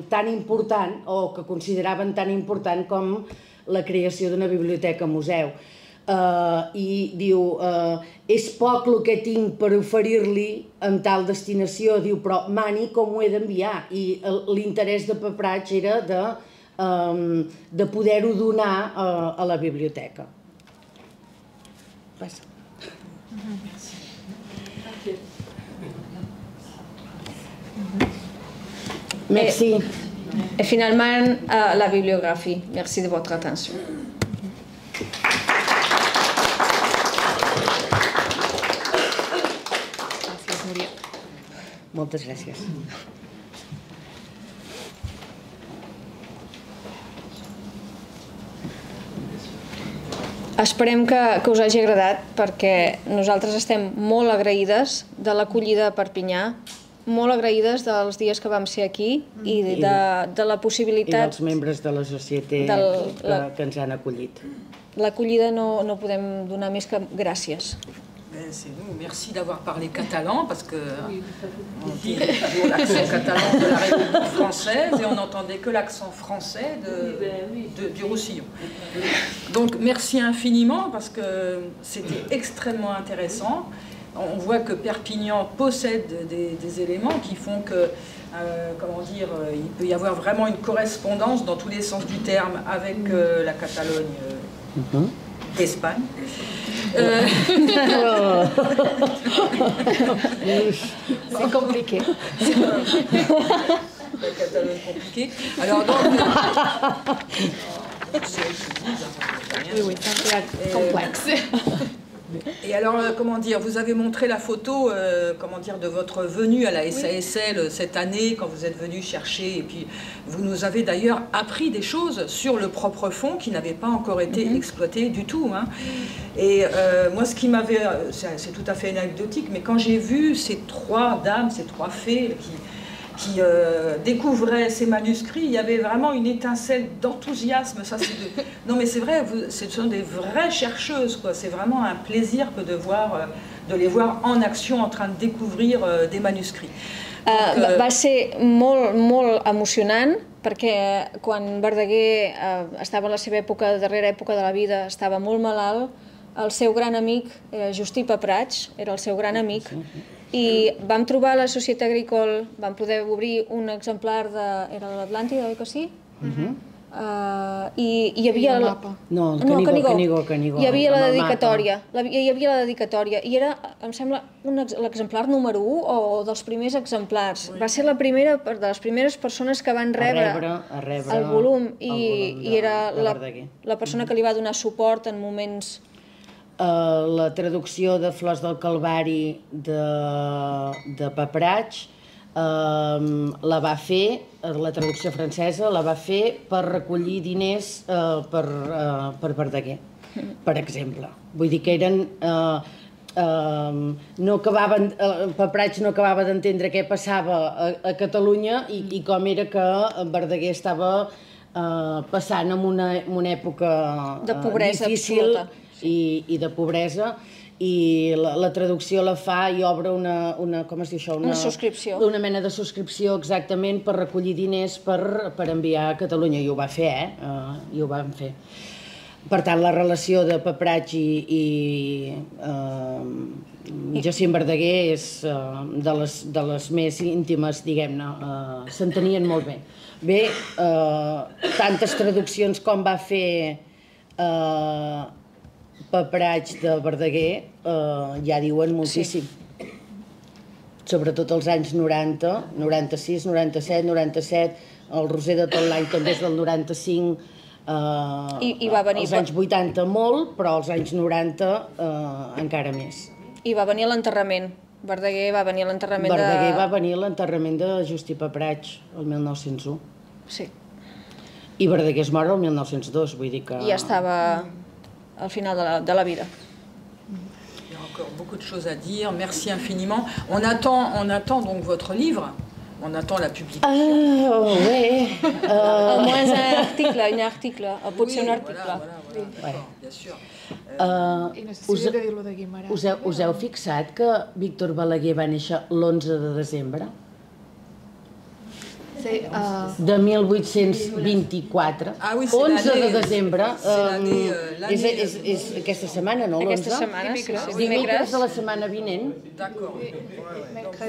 tan important, o que consideraven tan important com la creació d'una biblioteca museu. I diu: és poc el que tinc per oferir-li en tal destinació, diu, però mani com ho he d'enviar. I l'interès de Pepratx era de poder-ho donar a la biblioteca. Merci. Et finalement, la bibliographie. Merci de votre attention. Moltes gràcies. Esperem que us hagi agradat, perquè nosaltres estem molt agraïdes de l'acollida a Perpinyà, molt agraïdes dels dies que vam ser aquí i de la possibilitat... I dels membres de la societat que ens han acollit. L'acollida no podem donar més que gràcies. C'est nous. Merci d'avoir parlé catalan, parce qu'on dit l'accent catalan de la République française et on n'entendait que l'accent français du Roussillon. Donc merci infiniment, parce que c'était extrêmement intéressant. On voit que Perpignan possède des éléments qui font que, comment dire, il peut y avoir vraiment une correspondance dans tous les sens du terme avec la Catalogne d'Espagne. C'est compliqué. La Catalogne compliquée. Alors donc... Oui, c'est complexe. Et alors, comment dire, vous avez montré la photo, comment dire, de votre venue à la SASL cette année, quand vous êtes venu chercher, et puis vous nous avez d'ailleurs appris des choses sur le propre fonds qui n'avaient pas encore été exploitées du tout. Hein. Et moi, ce qui m'avait, c'est tout à fait anecdotique, mais quand j'ai vu ces trois dames, ces trois fées qui découvraient ces manuscrits, il y avait vraiment une étincelle d'enthousiasme. Non mais c'est vrai, ce sont des vraies chercheuses, quoi. C'est vraiment un plaisir que de les voir en action, en train de découvrir des manuscrits. Va ser molt emocionant, perquè quan Verdaguer estava a la seva darrera època de la vida, estava molt malalt, el seu gran amic, Justí Pepratx, era el seu gran amic, i vam trobar a la Societat Agricole, vam poder obrir un exemplar era de l'Atlàntida, oi que sí? I hi havia... No, Canigó. Hi havia la dedicatòria, i era, em sembla, l'exemplar número 1 o dels primers exemplars. Va ser de les primeres persones que van rebre el volum, i era la persona que li va donar suport en moments la traducció de Flors del Calvari de Papraig la va fer, la traducció francesa, la va fer per recollir diners per Verdaguer, per exemple. Vull dir que eren... Papraig no acabava d'entendre què passava a Catalunya i com era que Verdaguer estava passant en una època difícil i de pobresa, i la traducció la fa i obre com es diu això? Una subscripció. Una mena de subscripció, exactament, per recollir diners per enviar a Catalunya, i ho va fer, i ho van fer. Per tant, la relació de Papraig i Jacint Verdaguer és de les més íntimes, diguem-ne. S'entenien molt bé. Bé, tantes traduccions com va fer Papraig de Verdaguer ja diuen moltíssim. Sobretot als anys 90, 96, 97, 97, el Roser de tot l'any també és del 95, als anys 80 molt, però als anys 90 encara més. I va venir a l'enterrament. Verdaguer va venir a l'enterrament de... Verdaguer va venir a l'enterrament de Justí Papraig, el 1901. Sí. I Verdaguer es mor el 1902, vull dir que... I ja estava al final de la vida. Il y a encore beaucoup de choses à dire. Merci infiniment. On attend donc votre livre. On attend la publication. Oui. Almenys un article, potser un article. Voilà, bien sûr. I necessito de dir-lo de Guimarà. Us heu fixat que Víctor Balaguer va néixer l'11 de desembre? Sí, de 1824. Ah oui, 11 de desembre. És aquesta setmana, no? Aquesta setmana, sí. Dimecres de la setmana vinent. D'accord.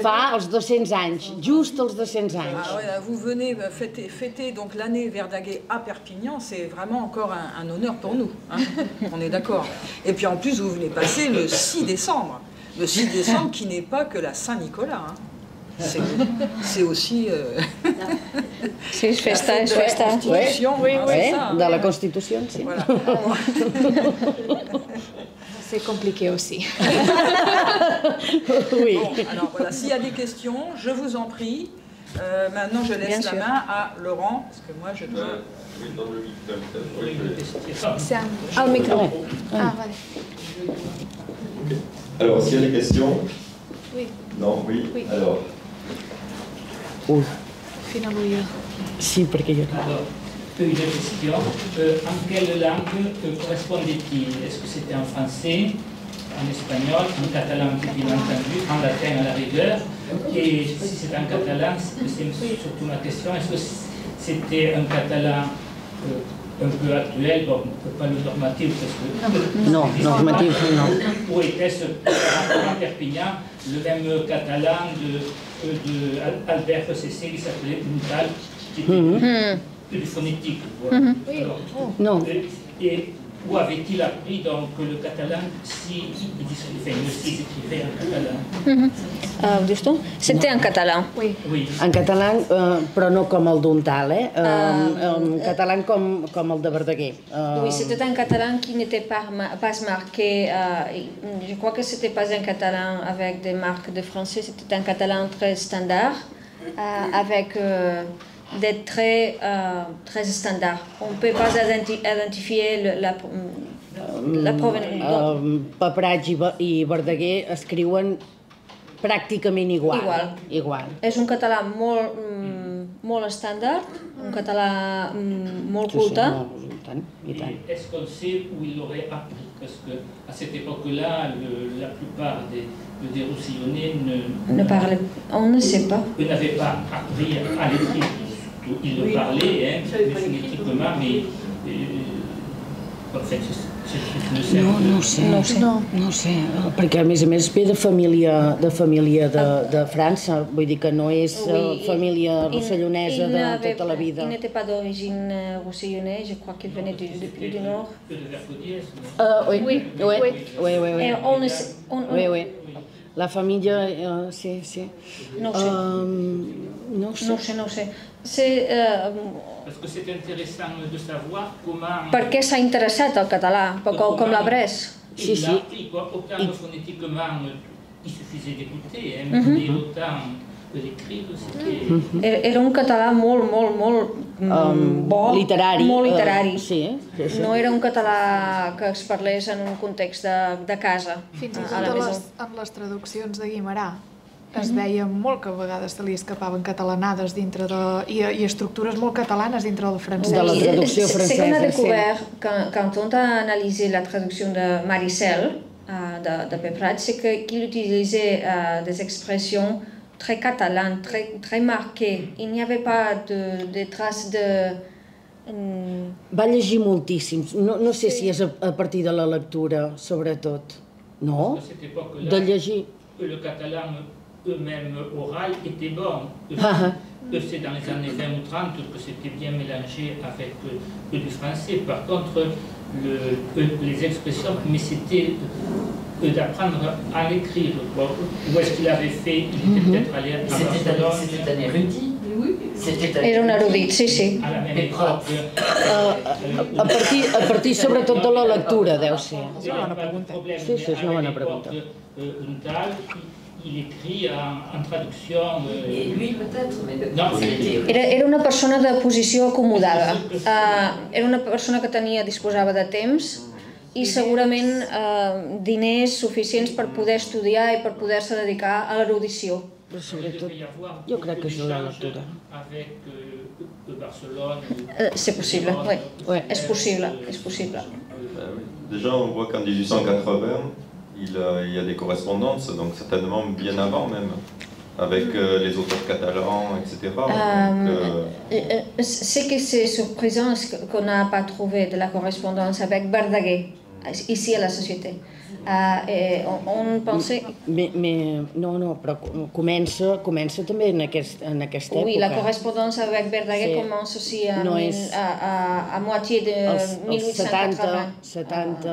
Fa els 200 anys, just els 200 anys. Ah ouais, vous venez fêter donc l'année Verdaguer à Perpignan, c'est vraiment encore un honneur pour nous. Hein. On est d'accord. Et puis en plus, vous venez passer le 6 décembre. Le 6 décembre qui n'est pas que la Saint-Nicolas. Hein. C'est aussi... Sí, és festa, és festa. De la Constitució, sí. Voilà. C'est compliqué aussi. Oui. Bon, alors voilà, s'il y a des questions, je vous en prie. Maintenant, je laisse la main à Laurent, parce que moi, je dois... C'est un micro. Ah, vale. Alors, s'il y a des questions? Oui. Non, oui. Oui. Alors. Finalement, Sí, perquè jo... Alors, une question. En quelle langue correspondait-il? Est-ce que c'était en français, en espagnol, en catalan, bien entendu, en latin à la rigueur? Et si c'est en catalan, c'est surtout ma question, est-ce que c'était un catalan un peu actuel, bon, pas le normatif, parce que... Non, normatif, non. Ou était-ce à Perpignan le même catalan d'Albert Cessé qui s'appelait Nutal, qui était plus phonétique. Voilà. Alors, Non. Et où avait-il appris donc le catalan si s'écrivait en catalan? Ho dius tu? C'était en català. Oui. Oui. En català, però no com el d'Untal, en català com el de Verdaguer. Oui, c'était un catalan qui n'était pas marqué. Je crois que c'était pas un catalan avec des marques de français, c'était un catalan très standard, avec des traits très standards. On ne peut pas identifier la provenance. Papraig i Verdaguer escriuen pràcticament igual. És un català molt estàndard, un català molt culte. Est-ce qu'on sait où il l'aurait appris? Parce qu'à cette époque-là, la plupart des Roussillonnais On ne sait pas. n'avaient pas appris à l'écrire. Ils le parlaient, phonétiquement, mais en fait, No ho sé, perquè a més ve de família de França, vull dir que no és família rossellonesa de tota la vida. Il n'était pas d'origine roussillonnaise, je crois qu'il venait du nord. Oui. La família, sí. No ho sé. Parce que c'est intéressant de savoir comment... Per què s'ha interessat el català, com la Bresse? si, il l'a si. appris, quoi. Autant phonétiquement, il suffisait d'écouter, hein, mais autant que d'écrire, c'était... Era un català molt bo, literari. molt literari. Sí. No era un català que es parlés en un context de casa. Fins i tot en les traduccions de Guimerà es veia molt que a vegades se li escapaven catalanades dintre i estructures molt catalanes dintre del francès. De la traducció francesa. C'est qu'on a découvert, quand on a analysé la traduction de Maricel, de Peprat, c'est qu'il utilisait des expressions très catalanes, très marquées. Il n'y avait pas de traces de... Va llegir moltíssim. No sé si és a partir de la lectura, sobretot. No? De llegir. Le catalan eux-mêmes oral était bon. C'est dans les années 20 ou 30 que c'était bien mélangé avec du français. Par contre, les expressions, mais c'était d'apprendre à l'écrire. Bon, où est-ce qu'il avait fait? Il était peut-être allé à Barcelone. C'était un érudit. Era un erudit, sí. À la même époque. A partir sobretot de la lectura, deu ser. És una bona pregunta. Sí, és una bona pregunta. Il écrit en traduction. Et lui peut-être, mais non, era una persona de posició acomodada. Era una persona que disposava de temps i segurament diners suficients per poder estudiar i per poder-se dedicar a l'erudició. Però sobretot, jo crec que és la lectura. C'est possible, oui. És possible. Déjà, on voit qu'en 1880, il y a des correspondances, donc certainement bien avant même, avec les auteurs catalans, etc. Ce que c'est surprenant, c'est qu'on n'a pas trouvé de la correspondance avec Verdaguer, ici à la Société. On pensait... No, però comença també en aquesta època. Oui, la correspondance avec Verdaguer commence aussi à moitié de 1880. 70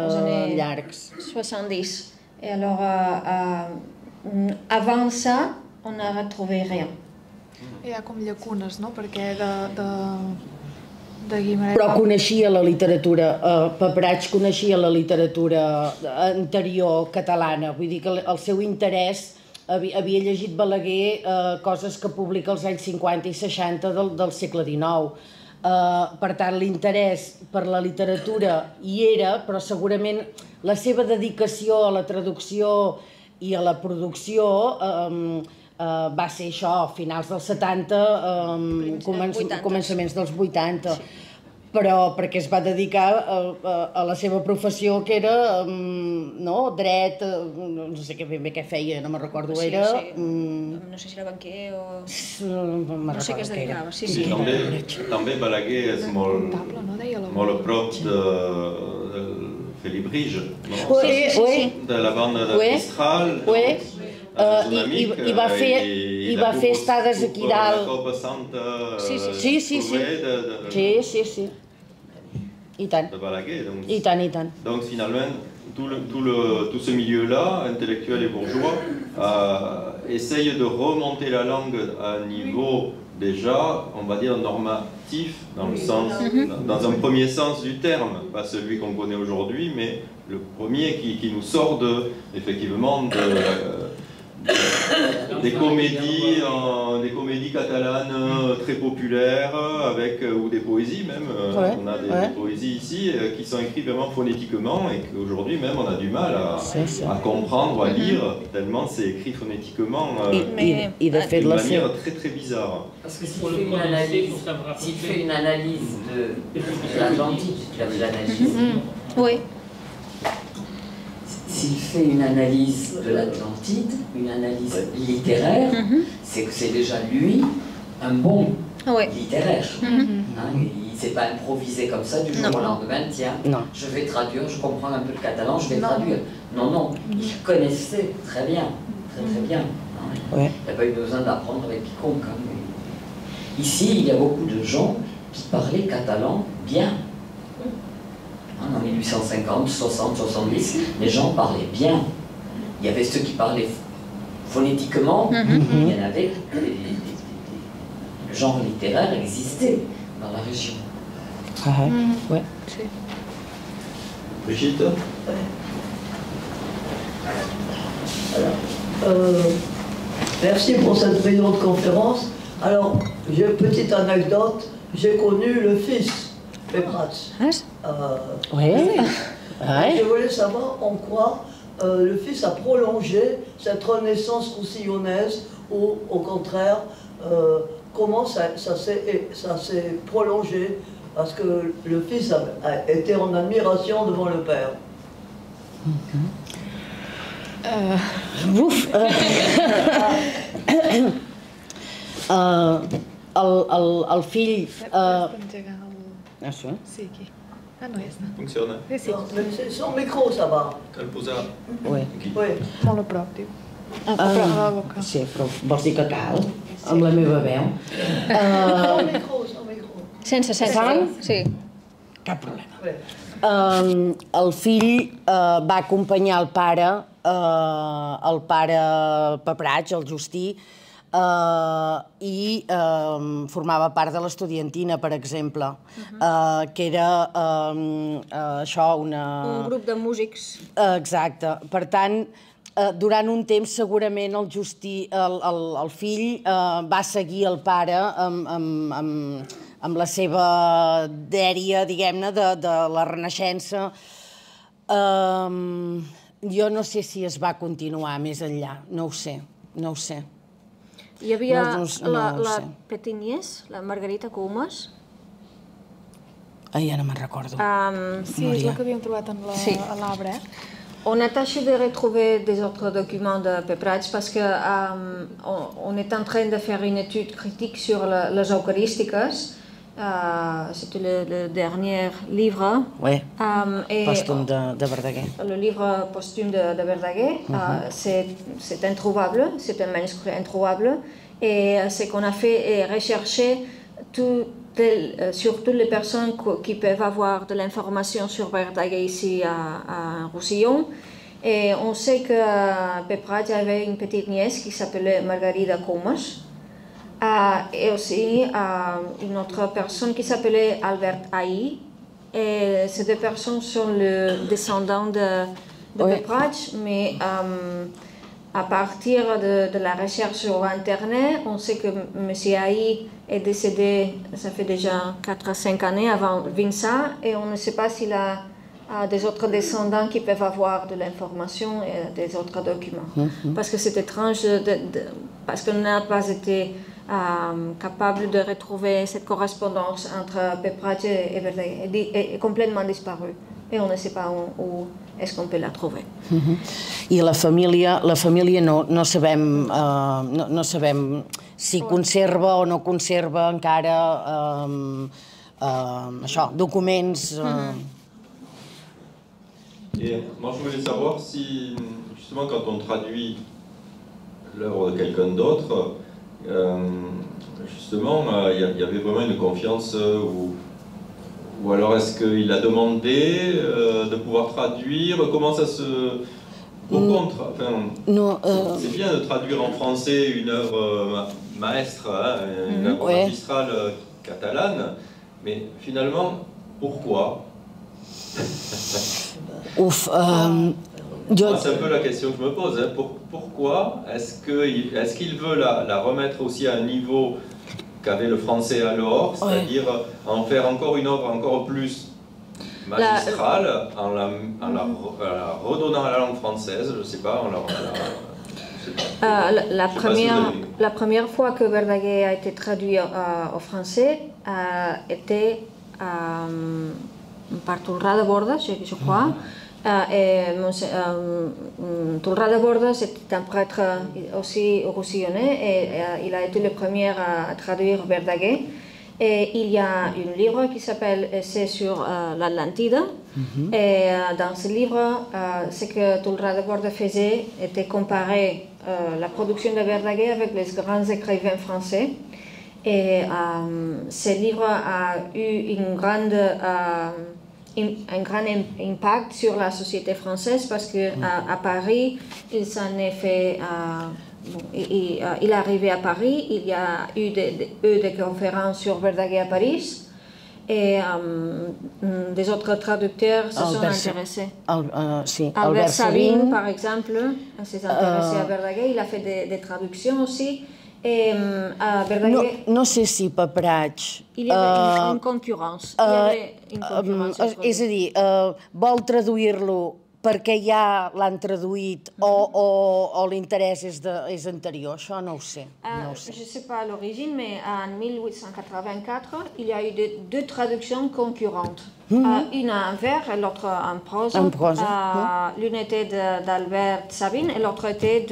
llargs. 70. Et alors, avant ça, on n'a retrouvé rien. Hi ha com llacunes, no? Perquè de Guimarães... Però coneixia la literatura, Peperaig coneixia la literatura anterior catalana, vull dir que el seu interès, havia llegit Balaguer coses que publica als anys 50 i 60 del segle XIX. Per tant, l'interès per la literatura hi era, però segurament la seva dedicació a la traducció i a la producció va ser això, a finals dels 70, començaments dels 80, però perquè es va dedicar a la seva professió, que era dret, no sé ben bé què feia, no me'n recordo, era... No sé si era banquer o... No sé què es dedicava, sí. També Balaguer és molt a prop de Félibrige, de la banda de Mistral, i va fer estades aquí dalt. La Copa Santa sí. I tant. De Balaguer. I tant. Donc finalement, tout ce milieu-là, intellectuel et bourgeois, essaye de remonter la langue à un niveau déjà, on va dire, normatif, dans un premier sens du terme, pas celui qu'on connaît aujourd'hui, mais le premier qui nous sort effectivement des comédies catalanes très populaires, ou des poésies même. On a des poésies ici qui sont écrites vraiment phonétiquement et qu'aujourd'hui même on a du mal à comprendre ou à lire, tellement c'est écrit phonétiquement d'une manière très très bizarre. Parce que s'il fait une analyse de l'Atlantide, tu l'avais analysé. Oui. S'il fait une analyse de l'Atlantide, une analyse littéraire, c'est que c'est déjà lui un bon littéraire. Il ne s'est pas improvisé comme ça du jour au lendemain, tiens, je vais traduire, je comprends un peu le catalan, je vais traduire. Non, il connaissait très bien, très bien. Il n'a pas eu besoin d'apprendre avec quiconque. Ici, il y a beaucoup de gens qui parlaient catalan bien. En 1850, 60, 70, les gens parlaient bien. Il y avait ceux qui parlaient phonétiquement, il y en avait, le genre littéraire existait dans la région. Brigitte? Merci pour cette brillante conférence. Alors, j'ai une petite anecdote. J'ai connu le fils, Péprats. Oui. Je voulais savoir en quoi le fils a prolongé cette renaissance roussillonnaise ou, au contraire, comment ça s'est prolongé parce que le fils a été en admiration devant le père. Uf! El fill... Això? Sí, aquí. Ah, no, ja està. Funciona. Sí, sí. Non, son micro, ça va. Cal posar... Oui. Oui. Molt a prop, diu. A la boca. Sí, però vols dir que cal? Amb la meva veu. Son micro, son micro. Sense. Sí. Cap problema. Oui. El fill va acompanyar el pare Peprats, el Justí, i formava part de l'estudiantina, per exemple, que era això, Un grup de músics. Exacte. Per tant, durant un temps segurament el Justí, el fill, va seguir el pare amb la seva dèria, diguem-ne, de la Renaixença. Jo no sé si es va continuar més enllà, no ho sé. Hi havia la Petinies, la Margarita Comas. Ja no me'n recordo. Sí, és la que havíem trobat a l'arbre. On a tâché de retrouver des autres documents de Péprats parce qu'on est en train de faire une étude critique sur les eucharistiques. C'était le dernier livre. Oui, posthume de Verdaguer. Le livre posthume de Verdaguer, c'est introuvable, c'est un manuscrit introuvable. Et ce qu'on a fait est rechercher sur toutes les personnes qui peuvent avoir de l'information sur Verdaguer ici à Roussillon. Et on sait que Péprats avait une petite nièce qui s'appelait Margarita Comas. Et aussi une autre personne qui s'appelait Albert Haï. Et ces deux personnes sont les descendants de Péprats, mais à partir de la recherche sur Internet, on sait que M. Haï est décédé, ça fait déjà 4 à 5 années avant Vincent, et on ne sait pas s'il a des autres descendants qui peuvent avoir de l'information et des autres documents. Parce que c'est étrange, parce qu'on n'a pas été capable de retrouver cette correspondance entre Péprats et Verdaguer. Elle est complètement disparue et on ne sait pas où est-ce qu'on peut la trouver. I la família no sabem si conserva o no conserva encara això, documents. Et moi je voulais savoir si, justement, quand on traduit l'œuvre de quelqu'un d'autre, justement, il y avait vraiment une confiance ou alors est-ce qu'il a demandé de pouvoir traduire? Comment ça se... Au contre, c'est bien de traduire en français une œuvre maestre, une œuvre magistrale catalane, mais finalement, pourquoi? Ouf, c'est un peu la question que je me pose. Pourquoi est-ce qu'il veut la remettre aussi à un niveau qu'avait le français alors, c'est-à-dire en faire encore une œuvre encore plus magistrale, en la redonnant à la langue française, je ne sais pas, la première fois que Verdaguer a été traduit au français était par Tolrà de Bordes, je crois. Tolrà de Bordes était un prêtre aussi roussillonnais et il a été le premier à traduire Verdaguer. Et il y a un livre qui s'appelle Essai sur l'Atlantide. Et dans ce livre, ce que Tolrà de Bordes faisait était comparer la production de Verdaguer avec les grands écrivains français. Et ce livre a eu un grand impact sur la société française parce qu'à Paris, il s'en est fait... il est arrivé à Paris, il y a eu des conférences sur Verdaguer à Paris Et des autres traducteurs se sont intéressés. Albert Sabine, par exemple, s'est intéressé à Verdaguer. Il a fait des traductions aussi. Et à Verdaguer... No sé si Paprats... Il y avait une concurrence. És a dir, vol traduir-lo perquè ja l'han traduït o l'interès és anterior, això no ho sé. Je ne sais pas l'origine, mais en 1884, il y a eu deux traductions concurrentes. Une en vers et l'autre en prose. L'une était d'Albert Sabine et l'autre était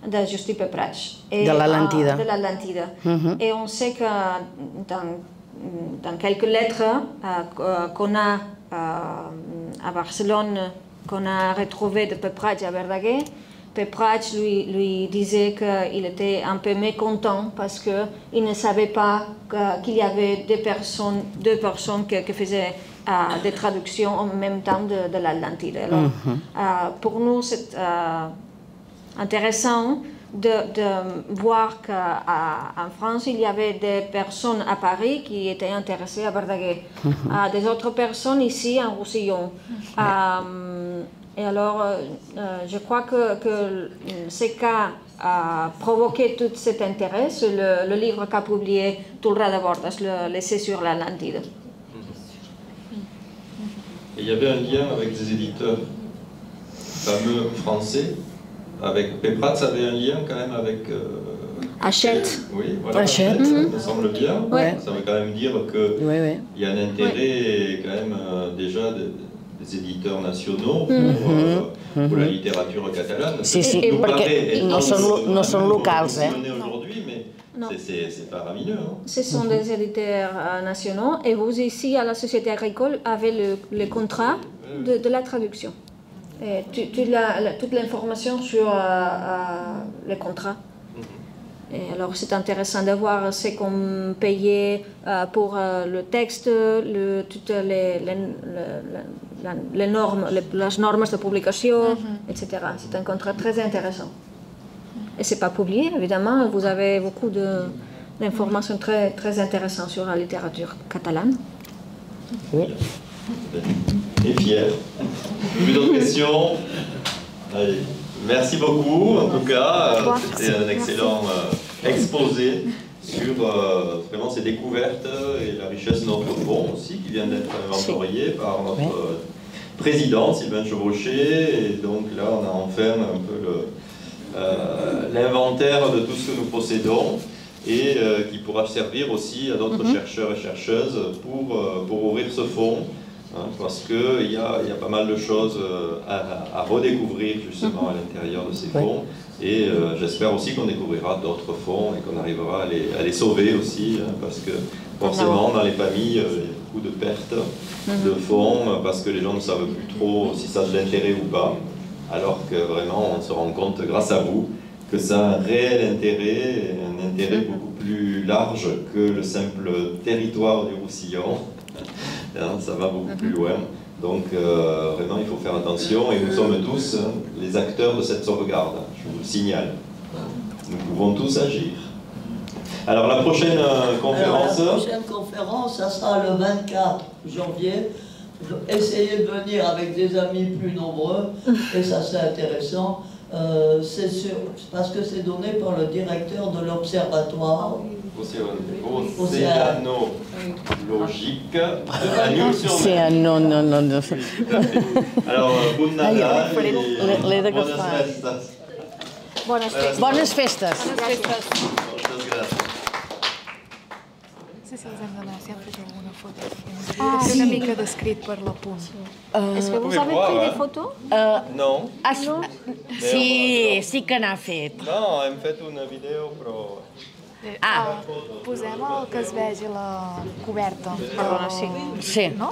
de Justí Paprats. De l'Atlantida. De l'Atlantida. Et on sait que dans quelques lettres qu'on a à Barcelone, qu'on a retrouvé de Paprats à Verdaguer, Paprats lui disait qu'il était un peu mécontent parce qu'il ne savait pas qu'il y avait deux personnes qui faisaient des traductions en même temps de l'Atlantide. Alors, pour nous, c'est intéressant de voir qu'en France, il y avait des personnes à Paris qui étaient intéressées à Verdaguer, des autres personnes ici en Roussillon. Et alors, je crois que ce qui a provoqué tout cet intérêt, c'est le livre qu'a publié Toulra de Bordas, l'essai sur l'Atlantide. Et il y avait un lien avec des éditeurs fameux français. Avec Paprats avait un lien quand même avec... Hachette. Oui, voilà, Hachette, ça me semble bien. Ouais. Ça veut quand même dire qu'il y a un intérêt quand même déjà des éditeurs nationaux pour la littérature catalane. Sí, perquè no són locals, aujourd'hui, mais c'est faramineux. Ce sont des éditeurs nationaux et vous ici à la Société agricole avez le contrat de la traduction. Toute l'information sur les contrats. Et alors c'est intéressant de voir ce qu'on payait pour le texte, toutes les normes, les normes de publication, etc. C'est un contrat très intéressant. Et c'est pas publié, évidemment. Vous avez beaucoup d'informations très, très intéressantes sur la littérature catalane. Oui. Et fier. Plus d'autres questions? Allez. Merci beaucoup, en tout cas. C'était un excellent exposé sur vraiment ces découvertes et la richesse de notre fonds aussi, qui vient d'être inventorié par notre président, Sylvain Chevauché. Et donc là, on a enfin un peu l'inventaire de tout ce que nous possédons et qui pourra servir aussi à d'autres chercheurs et chercheuses pour ouvrir ce fonds. Parce qu'il y a pas mal de choses à redécouvrir justement à l'intérieur de ces fonds. Et j'espère aussi qu'on découvrira d'autres fonds et qu'on arrivera à les sauver aussi, parce que forcément dans les familles, il y a beaucoup de pertes de fonds, parce que les gens ne savent plus trop si ça a de l'intérêt ou pas, alors que vraiment on se rend compte grâce à vous que ça a un réel intérêt, un intérêt beaucoup plus large que le simple territoire du Roussillon. Ça va beaucoup plus loin, donc vraiment il faut faire attention et nous sommes tous les acteurs de cette sauvegarde, je vous le signale. Nous pouvons tous agir. Alors la prochaine conférence... La prochaine conférence, ça sera le 24 janvier. Essayez de venir avec des amis plus nombreux et ça c'est intéressant. C'est parce que c'est donné par le directeur de l'observatoire océanologique non. Alors, bon Nadal et bones festes. No sé si els hem d'anar, si han fet alguna foto. Una mica descrit per l'apunt. Est-ce que vous avez pris des photos? Non. Sí que n'ha fet. No, hem fet una vídeo, però... Posem el que es vegi la coberta. Perdona, sí. Sí. No?